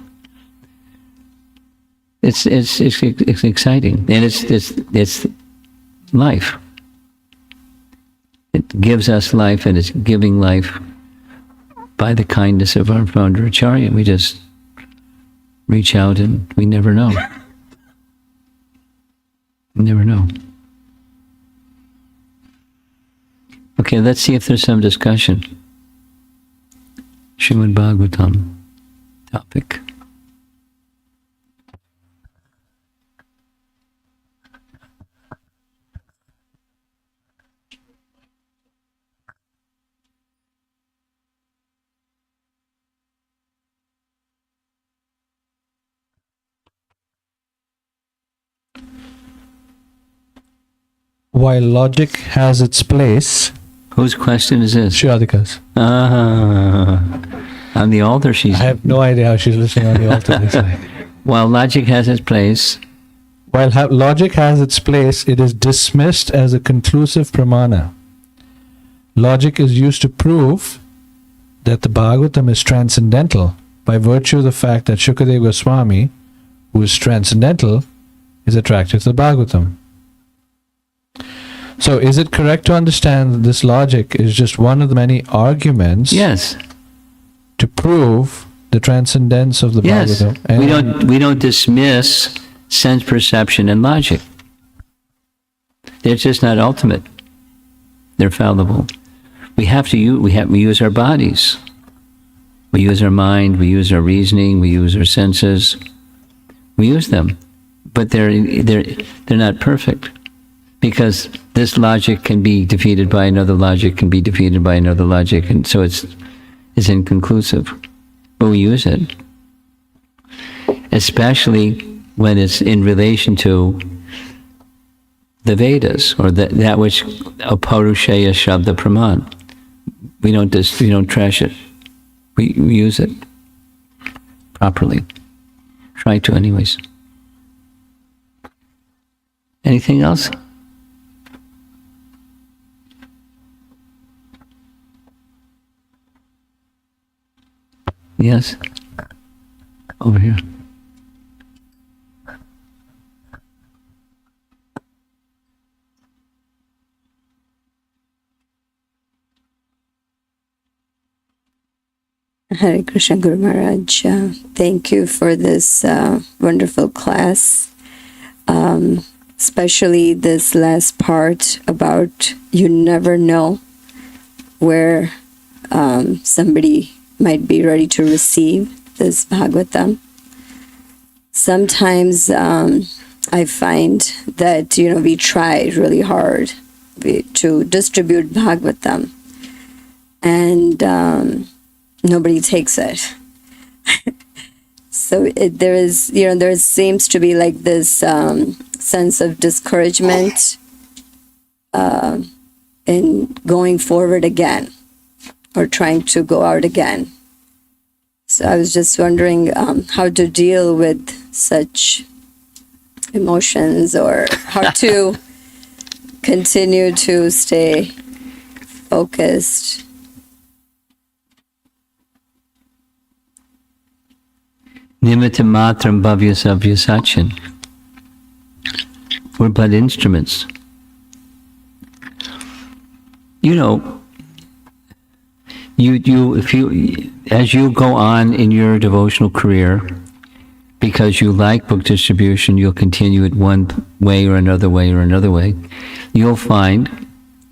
It's exciting, and it's life. It gives us life, and it's giving life by the kindness of our founder Acharya. We just reach out, and we never know. We never know. Okay, let's see if there's some discussion. Srimad Bhagavatam topic. While logic has its place... Whose question is this? Shradhika's. On the altar I have no idea how she's listening on the altar. While logic has its place... While logic has its place, it is dismissed as a conclusive pramana. Logic is used to prove that the Bhagavatam is transcendental by virtue of the fact that Shukadeva Goswami, who is transcendental, is attracted to the Bhagavatam. So is it correct to understand that this logic is just one of the many arguments Yes. to prove the transcendence of the Yes, Bhagavatam. we don't dismiss sense perception and logic. They're just not ultimate. They're fallible. We use our bodies. We use our mind. We use our reasoning. We use our senses. We use them, but they're not perfect, because this logic can be defeated by another logic, can be defeated by another logic, and so it's inconclusive. But we use it, especially when it's in relation to the Vedas, or that which Aparushaya Shabda Praman. We don't trash it. We use it properly. Try to, anyways. Anything else? Yes? Over here. Hare Krishna Guru Maharaj. Thank you for this wonderful class, especially this last part about you never know where somebody might be ready to receive this Bhagavatam. Sometimes I find that, we try really hard to distribute Bhagavatam, and nobody takes it. So there seems to be like this sense of discouragement in going forward again, or trying to go out again. So I was just wondering how to deal with such emotions, or how to continue to stay focused. Nimitta matram bhavyasavya sachin. We're but instruments. As you go on in your devotional career, because you like book distribution, you'll continue it one way or another way or another way. You'll find,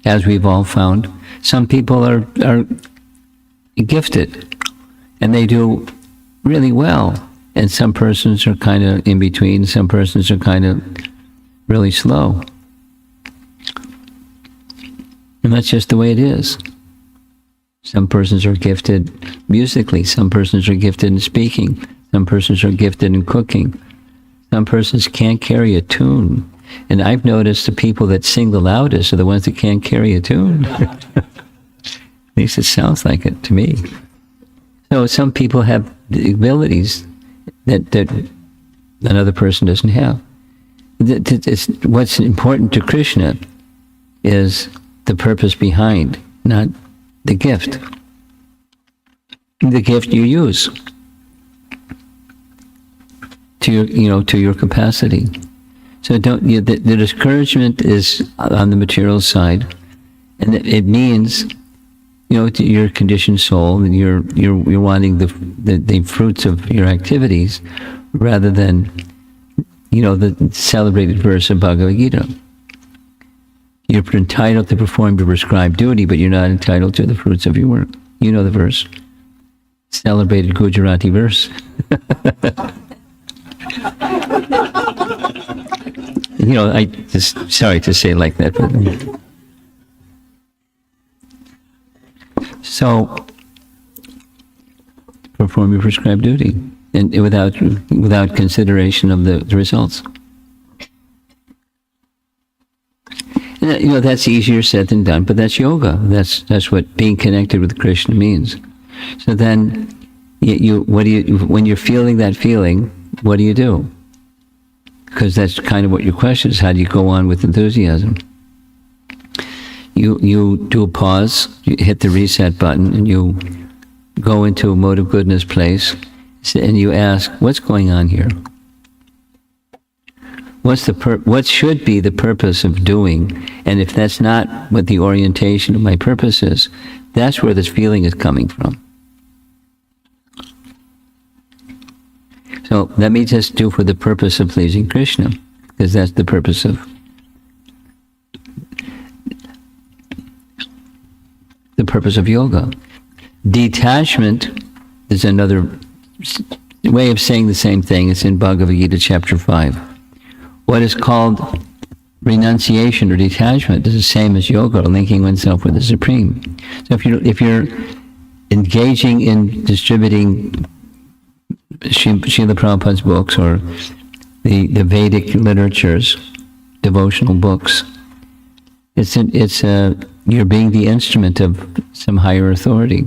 as we've all found, some people are gifted and they do really well. And some persons are kind of in between. Some persons are kind of really slow. And that's just the way it is. Some persons are gifted musically. Some persons are gifted in speaking. Some persons are gifted in cooking. Some persons can't carry a tune. And I've noticed the people that sing the loudest are the ones that can't carry a tune. At least it sounds like it to me. So some people have the abilities that another person doesn't have. What's important to Krishna is the purpose behind, not the gift. The gift you use to your capacity. So the discouragement is on the material side, and it means to your conditioned soul, and you're wanting the fruits of your activities, rather than the celebrated verse of Bhagavad Gita. You're entitled to perform your prescribed duty, but you're not entitled to the fruits of your work. You know the verse. Celebrated Gujarati verse. I just, sorry to say it like that, but so perform your prescribed duty, and without consideration of the results. And that's easier said than done, but that's yoga. That's what being connected with Krishna means. So then, when you're feeling that feeling, what do you do? Because that's kind of what your question is. How do you go on with enthusiasm? You do a pause, you hit the reset button, and you go into a mode of goodness place, and you ask, what's going on here? What should be the purpose of doing? And if that's not what the orientation of my purpose is, that's where this feeling is coming from. So let me just do for the purpose of pleasing Krishna, because that's the purpose of yoga. Detachment is another way of saying the same thing. It's in Bhagavad Gita chapter 5. What is called renunciation or detachment is the same as yoga, or linking oneself with the Supreme. So if you're engaging in distributing Srila Prabhupada's books or the Vedic literatures, devotional books, you're being the instrument of some higher authority.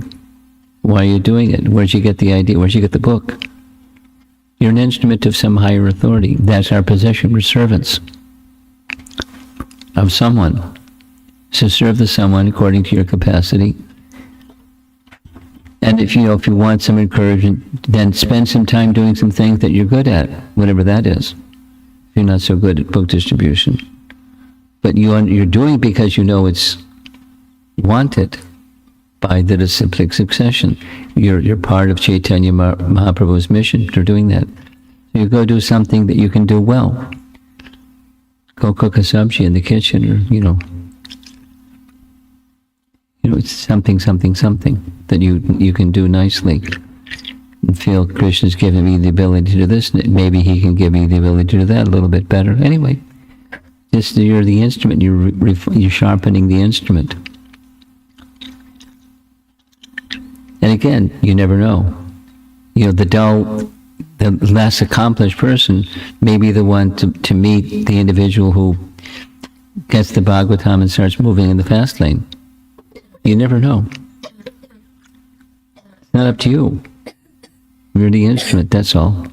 Why are you doing it? Where'd you get the idea? Where'd you get the book? You're an instrument of some higher authority. That's our position. We're servants of someone. So serve the someone according to your capacity. And if you want some encouragement, then spend some time doing some things that you're good at, whatever that is. If you're not so good at book distribution. But you're doing it because you know it's wanted by the disciplic succession. You're part of Chaitanya Mahaprabhu's mission for doing that. So you go do something that you can do well. Go cook a sabji in the kitchen, or it's something that you can do nicely, and feel Krishna's given me the ability to do this. Maybe he can give me the ability to do that a little bit better. Anyway, you're the instrument. You're sharpening the instrument. And again, you never know. The less accomplished person may be the one to meet the individual who gets the Bhagavatam and starts moving in the fast lane. You never know. It's not up to you. You're the instrument, that's all.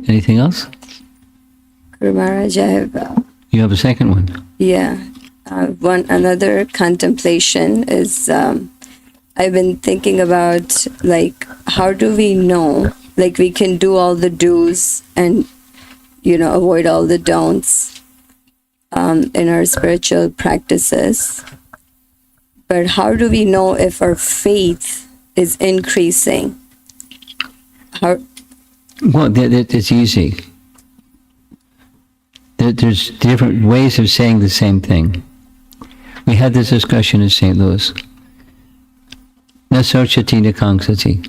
Anything else? Guru Maharaj, I have... You have a second one? Yeah. Another contemplation is, I've been thinking about, how do we know, we can do all the do's and, avoid all the don'ts in our spiritual practices. But how do we know if our faith is increasing? Well, it's easy. There's different ways of saying the same thing. We had this discussion in St. Louis. Na sochati na kangsati.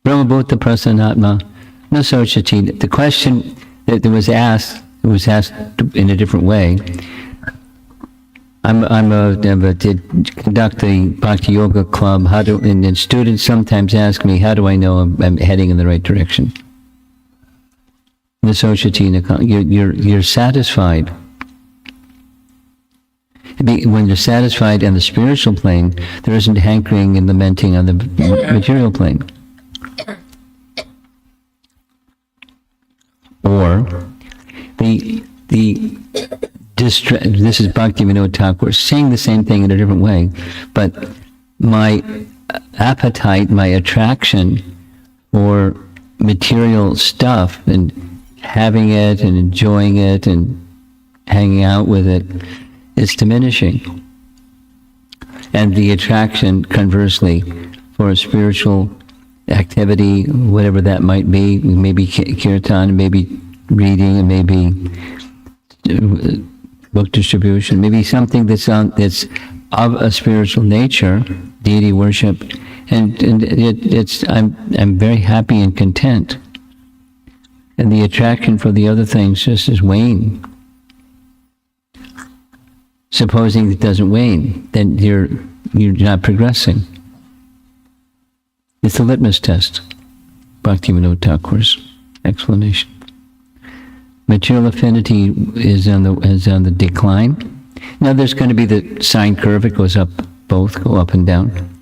Brahmabhuta prasanatma. Na sochati. The question that was asked in a different way. I conduct the Bhakti Yoga Club. And students sometimes ask me, how do I know I'm heading in the right direction? You're satisfied. When you're satisfied in the spiritual plane, there isn't hankering and lamenting on the material plane. Or this is Bhakti Vinod Thakur saying the same thing in a different way, but my appetite, my attraction for material stuff and having it and enjoying it and hanging out with it is diminishing. And the attraction, conversely, for a spiritual activity, whatever that might be, maybe kirtan, maybe reading, and maybe book distribution, maybe something that's of a spiritual nature, deity worship, and I'm very happy and content. And the attraction for the other things just is waning. Supposing it doesn't wane, then you're not progressing. It's a litmus test. Bhakti Vinod Thakur's explanation. Material affinity is on the decline. Now there's going to be the sine curve. It goes up, both go up and down.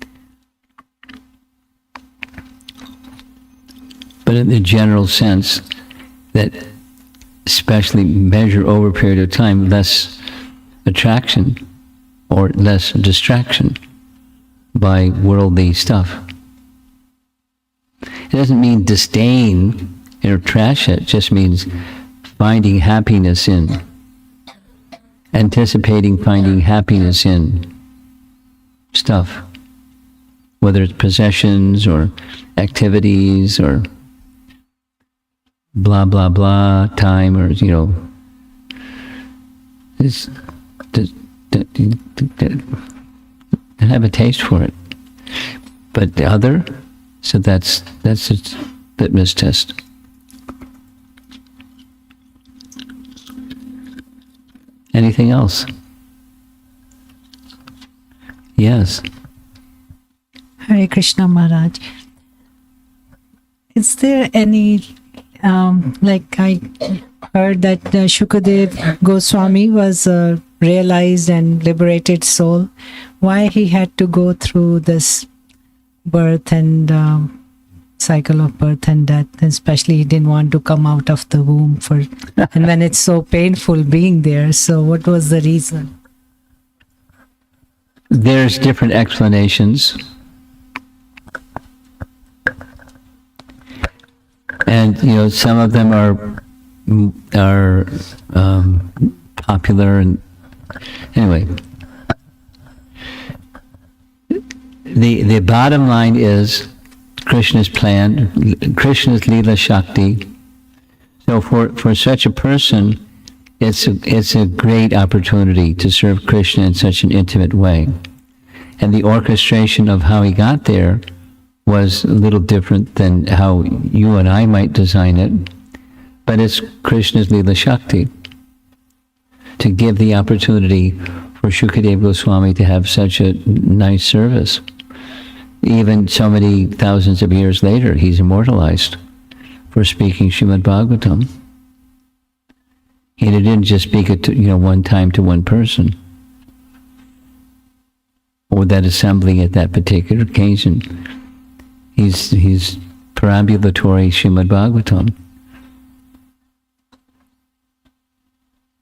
But in the general sense, that especially measure over a period of time, less attraction or less distraction by worldly stuff. It doesn't mean disdain or trash it. It just means finding happiness in anticipating finding happiness in stuff, whether it's possessions or activities or blah, blah, blah, time, or, it's, have a taste for it. But the other, so that's its litmus test. Anything else? Yes. Hare Krishna Maharaj. Is there any, like I heard that Shukadeva Goswami was a realized and liberated soul. Why he had to go through this birth and cycle of birth and death, especially he didn't want to come out of the womb for, and when it's so painful being there. So what was the reason? There's different explanations. And, some of them are popular, and anyway. The bottom line is Krishna's plan, Krishna's Leela Shakti. So for such a person, it's a great opportunity to serve Krishna in such an intimate way. And the orchestration of how he got there was a little different than how you and I might design it, but it's Krishna's Leela Shakti to give the opportunity for Shukadeva Goswami to have such a nice service. Even so many thousands of years later, he's immortalized for speaking Srimad Bhagavatam. And he didn't just speak it to, one time to one person, or that assembly at that particular occasion. He's perambulatory Srimad Bhagavatam.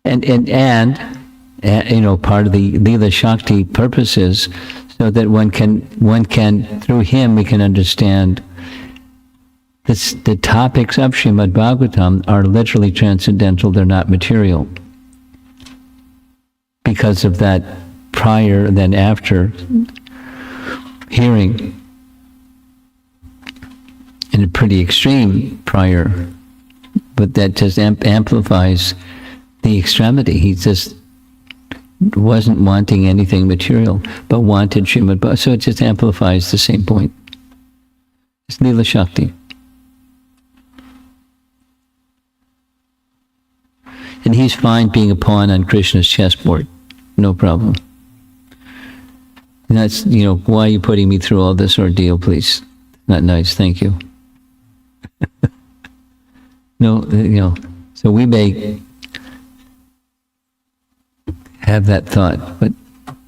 And part of the Leela Shakti purpose is so that one can through him we can understand the topics of Srimad Bhagavatam are literally transcendental, they're not material. Because of that prior and then after hearing, in a pretty extreme prior, but that just amplifies the extremity. He just wasn't wanting anything material, but wanted Srimad Bhagavatam. So it just amplifies the same point. It's Leela Shakti. And he's fine being a pawn on Krishna's chessboard. No problem. And that's, why are you putting me through all this ordeal, please? Not nice, thank you. No, so we may have that thought, but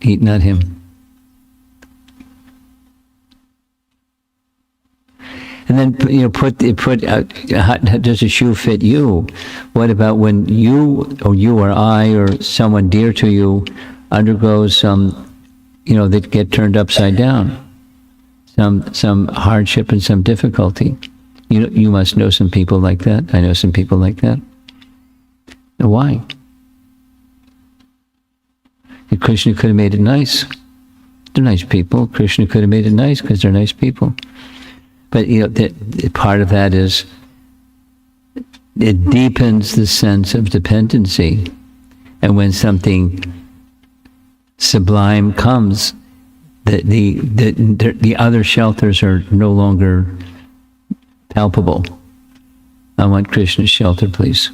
not him. And then, how does a shoe fit you? What about when you or I or someone dear to you undergoes some, that get turned upside down, some hardship and some difficulty? You must know some people like that. I know some people like that. And why? And Krishna could have made it nice. They're nice people. Krishna could have made it nice because they're nice people. But part of that is it deepens the sense of dependency, and when something sublime comes, the other shelters are no longer palpable. I want Krishna's shelter, please.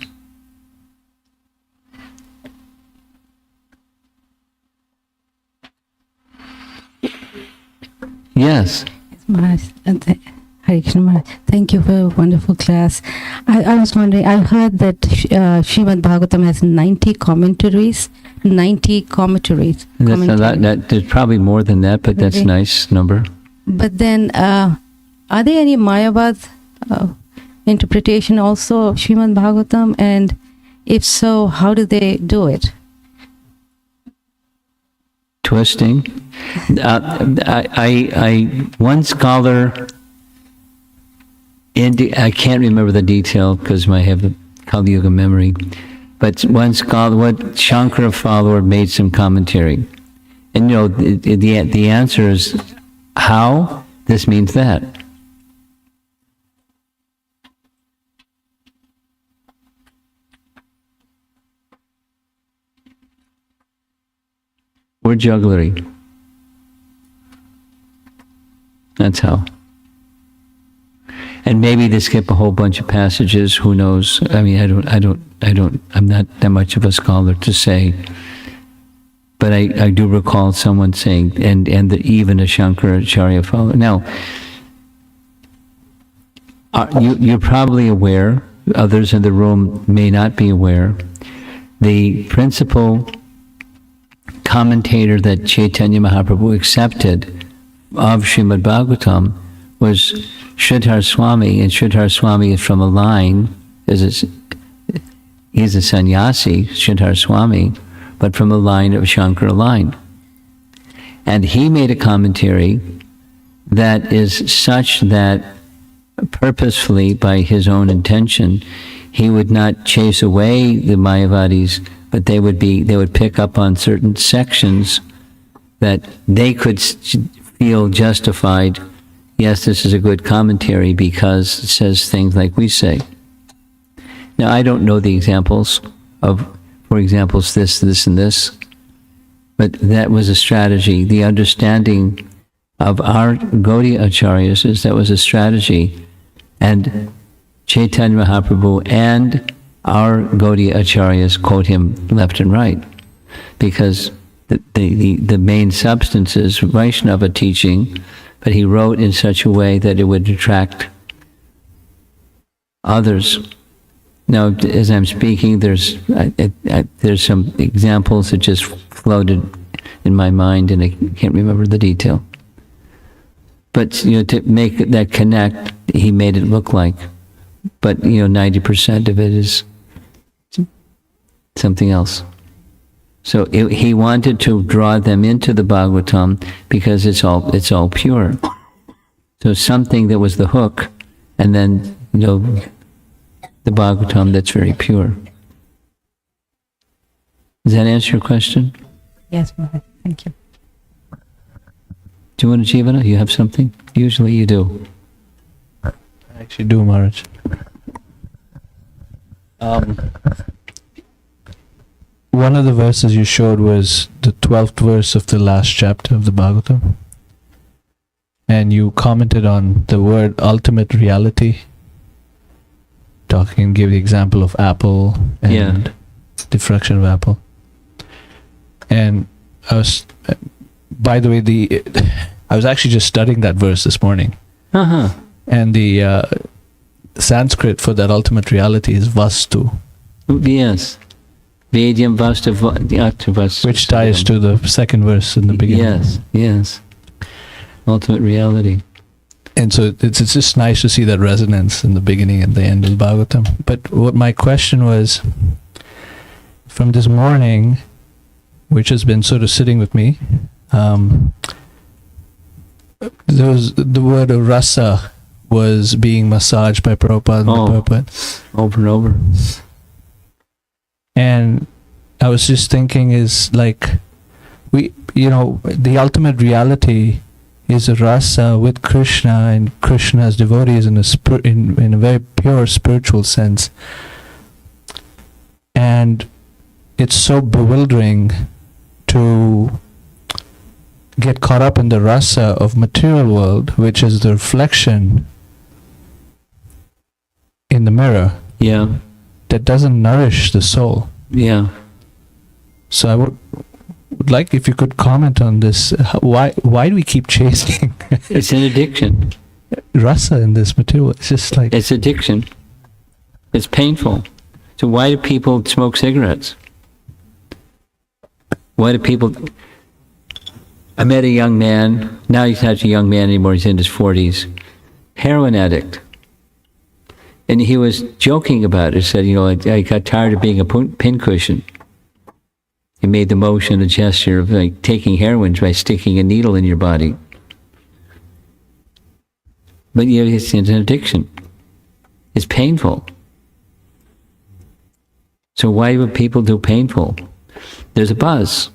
Yes. Maharaj, Hare Krishna Maharaj, thank you for a wonderful class. I was wondering, I heard that Srimad Bhagavatam has 90 commentaries. That's a lot. There's probably more than that, but that's a nice number. But then, are there any Mayavad interpretation also of Srimad Bhagavatam? And if so, how do they do it? Twisting. One scholar, I can't remember the detail because I have the Kali Yuga memory, But one scholar, what Shankara follower made some commentary. And the answer is, how? This means that. Or jugglery. That's how. And maybe to skip a whole bunch of passages, who knows? I mean, I'm not that much of a scholar to say. But I do recall someone saying, and even a Shankaracharya follower. Now, you're probably aware, others in the room may not be aware, the principal commentator that Chaitanya Mahaprabhu accepted of Srimad Bhagavatam was Sridhar Swami, and Sridhar Swami is from a line, he's a sannyasi, Sridhar Swami, but from a line of Shankara line. And he made a commentary that is such that purposefully, by his own intention, he would not chase away the Mayavadis, but they would pick up on certain sections that they could feel justified. Yes, this is a good commentary because it says things like we say. Now, I don't know the examples of, for example, this, and this, but that was a strategy. The understanding of our Gaudiya Acharyas is that was a strategy, and Chaitanya Mahaprabhu and our Gaudiya Acharyas quote him left and right, because the main substance is Vaishnava teaching, but he wrote in such a way that it would attract others. Now, as I'm speaking, there's some examples that just floated in my mind, and I can't remember the detail. But to make that connect, he made it look like. But 90% of it is something else. So he wanted to draw them into the Bhagavatam because it's all pure. So something that was the hook, and then the Bhagavatam that's very pure. Does that answer your question? Yes, Maharaj. Thank you. Do you want to, Jivana? You have something? Usually you do. I actually do, Maharaj. One of the verses you showed was the 12th verse of the last chapter of the Bhagavatam. And you commented on the word ultimate reality. Give the example of apple and diffraction of apple. And I was, by the way, I was actually just studying that verse this morning. Uh-huh. And the Sanskrit for that ultimate reality is vastu. Yes. Vedyam vastu, which ties to the second verse in the beginning. Yes. Ultimate reality. And so it's just nice to see that resonance in the beginning and the end of the Bhagavatam. But what my question was, from this morning, which has been sort of sitting with me, there was the word of rasa was being massaged by Prabhupada and Prabhupada. Over and over. And I was just thinking is like, the ultimate reality is a rasa with Krishna and Krishna's devotees in a very pure spiritual sense. And it's so bewildering to get caught up in the rasa of material world, which is the reflection in the mirror. Yeah. That doesn't nourish the soul. Yeah. So I would like if you could comment on this. Why do we keep chasing It's an addiction. rasa in this material? It's just like... It's addiction. It's painful. So why do people smoke cigarettes? Why do people... I met a young man, now he's not a young man anymore, he's in his 40s, heroin addict. And he was joking about it. He said, I got tired of being a pincushion. He made the motion, the gesture of like taking heroin by sticking a needle in your body. But it's an addiction. It's painful. So why would people do painful? There's a buzz.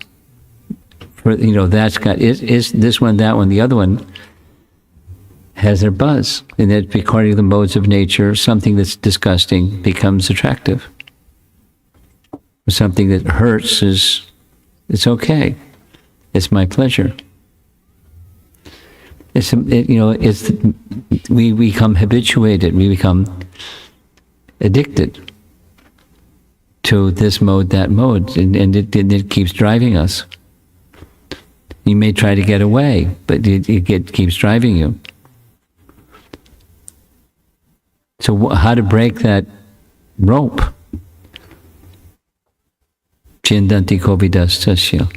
For, that's got, is this one, that one, the other one has their buzz. And that according to the modes of nature, something that's disgusting becomes attractive. Something that hurts it's okay. It's my pleasure. We become habituated, we become addicted to this mode, that mode, and it keeps driving us. You may try to get away, but it keeps driving you. So how to break that rope? Chindanti kovidastasya.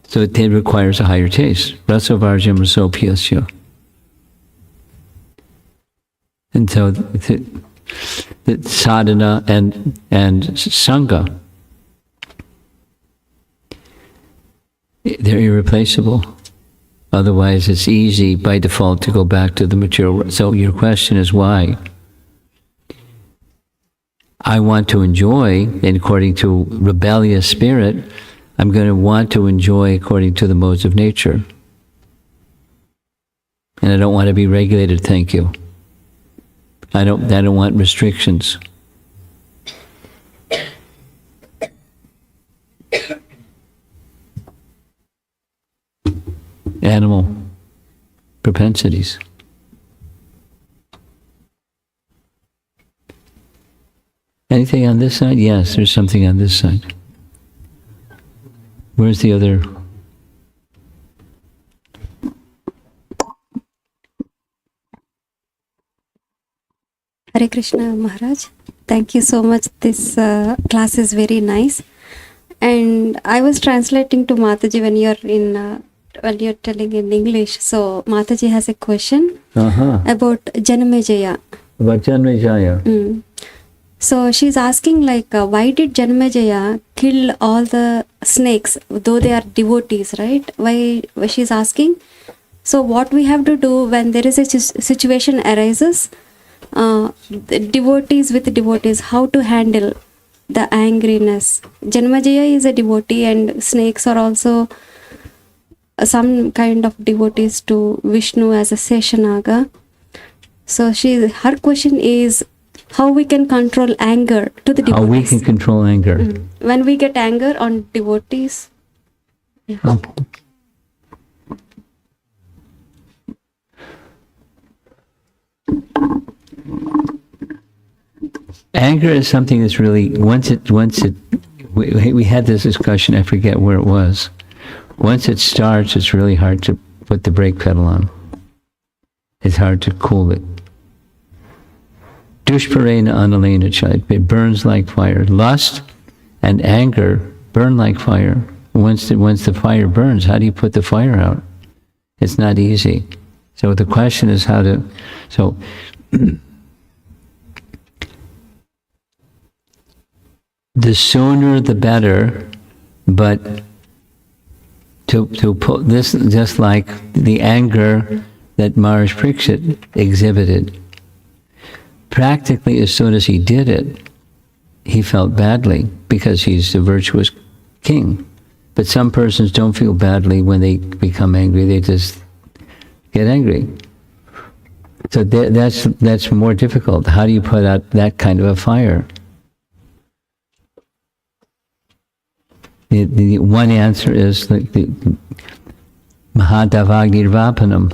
So it requires a higher taste. Rasavarjam rasopyasya. And so the sadhana and sangha, they're irreplaceable. Otherwise, it's easy by default to go back to the material. So your question is why? I want to enjoy, and according to rebellious spirit, I'm going to want to enjoy according to the modes of nature. And I don't want to be regulated, thank you. I don't want restrictions. Animal propensities. Anything on this side? Yes, there's something on this side. Where's the other? Hare Krishna Maharaj. Thank you so much. This class is very nice. And I was translating to Mataji when you're telling in English. So Mataji has a question about Janamejaya. About Janamejaya. So she's asking why did Janamejaya kill all the snakes, though they are devotees, right? Why she's asking? So what we have to do when there is a situation arises, the devotees with devotees, how to handle the angriness. Janamejaya is a devotee and snakes are also some kind of devotees to Vishnu as a Seshanaga. So her question is, how we can control anger to the devotees. How we can control anger. When we get anger on devotees. Yeah. Oh. Anger is something that's really, we had this discussion, I forget where it was. Once it starts, it's really hard to put the brake pedal on. It's hard to cool it. Dushparena analena chait. It burns like fire. Lust and anger burn like fire. Once the fire burns, how do you put the fire out? It's not easy. So the question is how to. So the sooner the better. But to put this, just like the anger that Maharaj Parikshit exhibited. Practically, as soon as he did it, he felt badly because he's a virtuous king. But some persons don't feel badly when they become angry; they just get angry. So that's more difficult. How do you put out that kind of a fire? The one answer is the Mahadavagnirvapanam.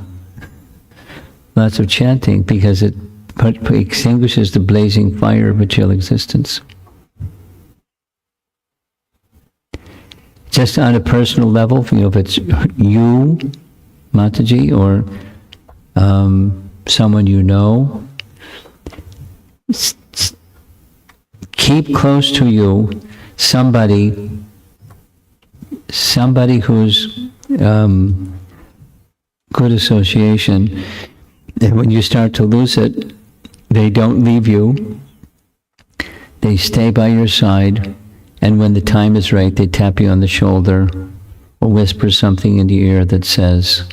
Lots of chanting, because it extinguishes the blazing fire of material existence. Just on a personal level, if it's you, Mataji, or someone you know, keep close to you somebody who's good association. And when you start to lose it, they don't leave you. They stay by your side, and when the time is right, they tap you on the shoulder or whisper something in your ear that says,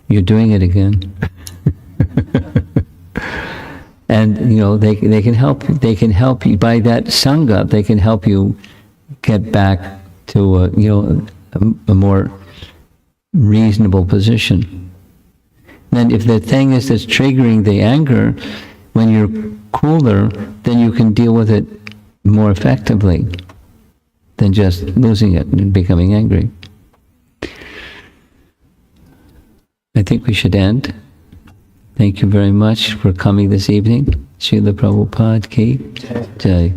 "You're doing it again." And, they can help you by that Sangha, they can help you get back to, a more reasonable position. Then if the thing is that's triggering the anger, when you're cooler, then you can deal with it more effectively than just losing it and becoming angry. I think we should end. Thank you very much for coming this evening. Srila Prabhupada ki Jai.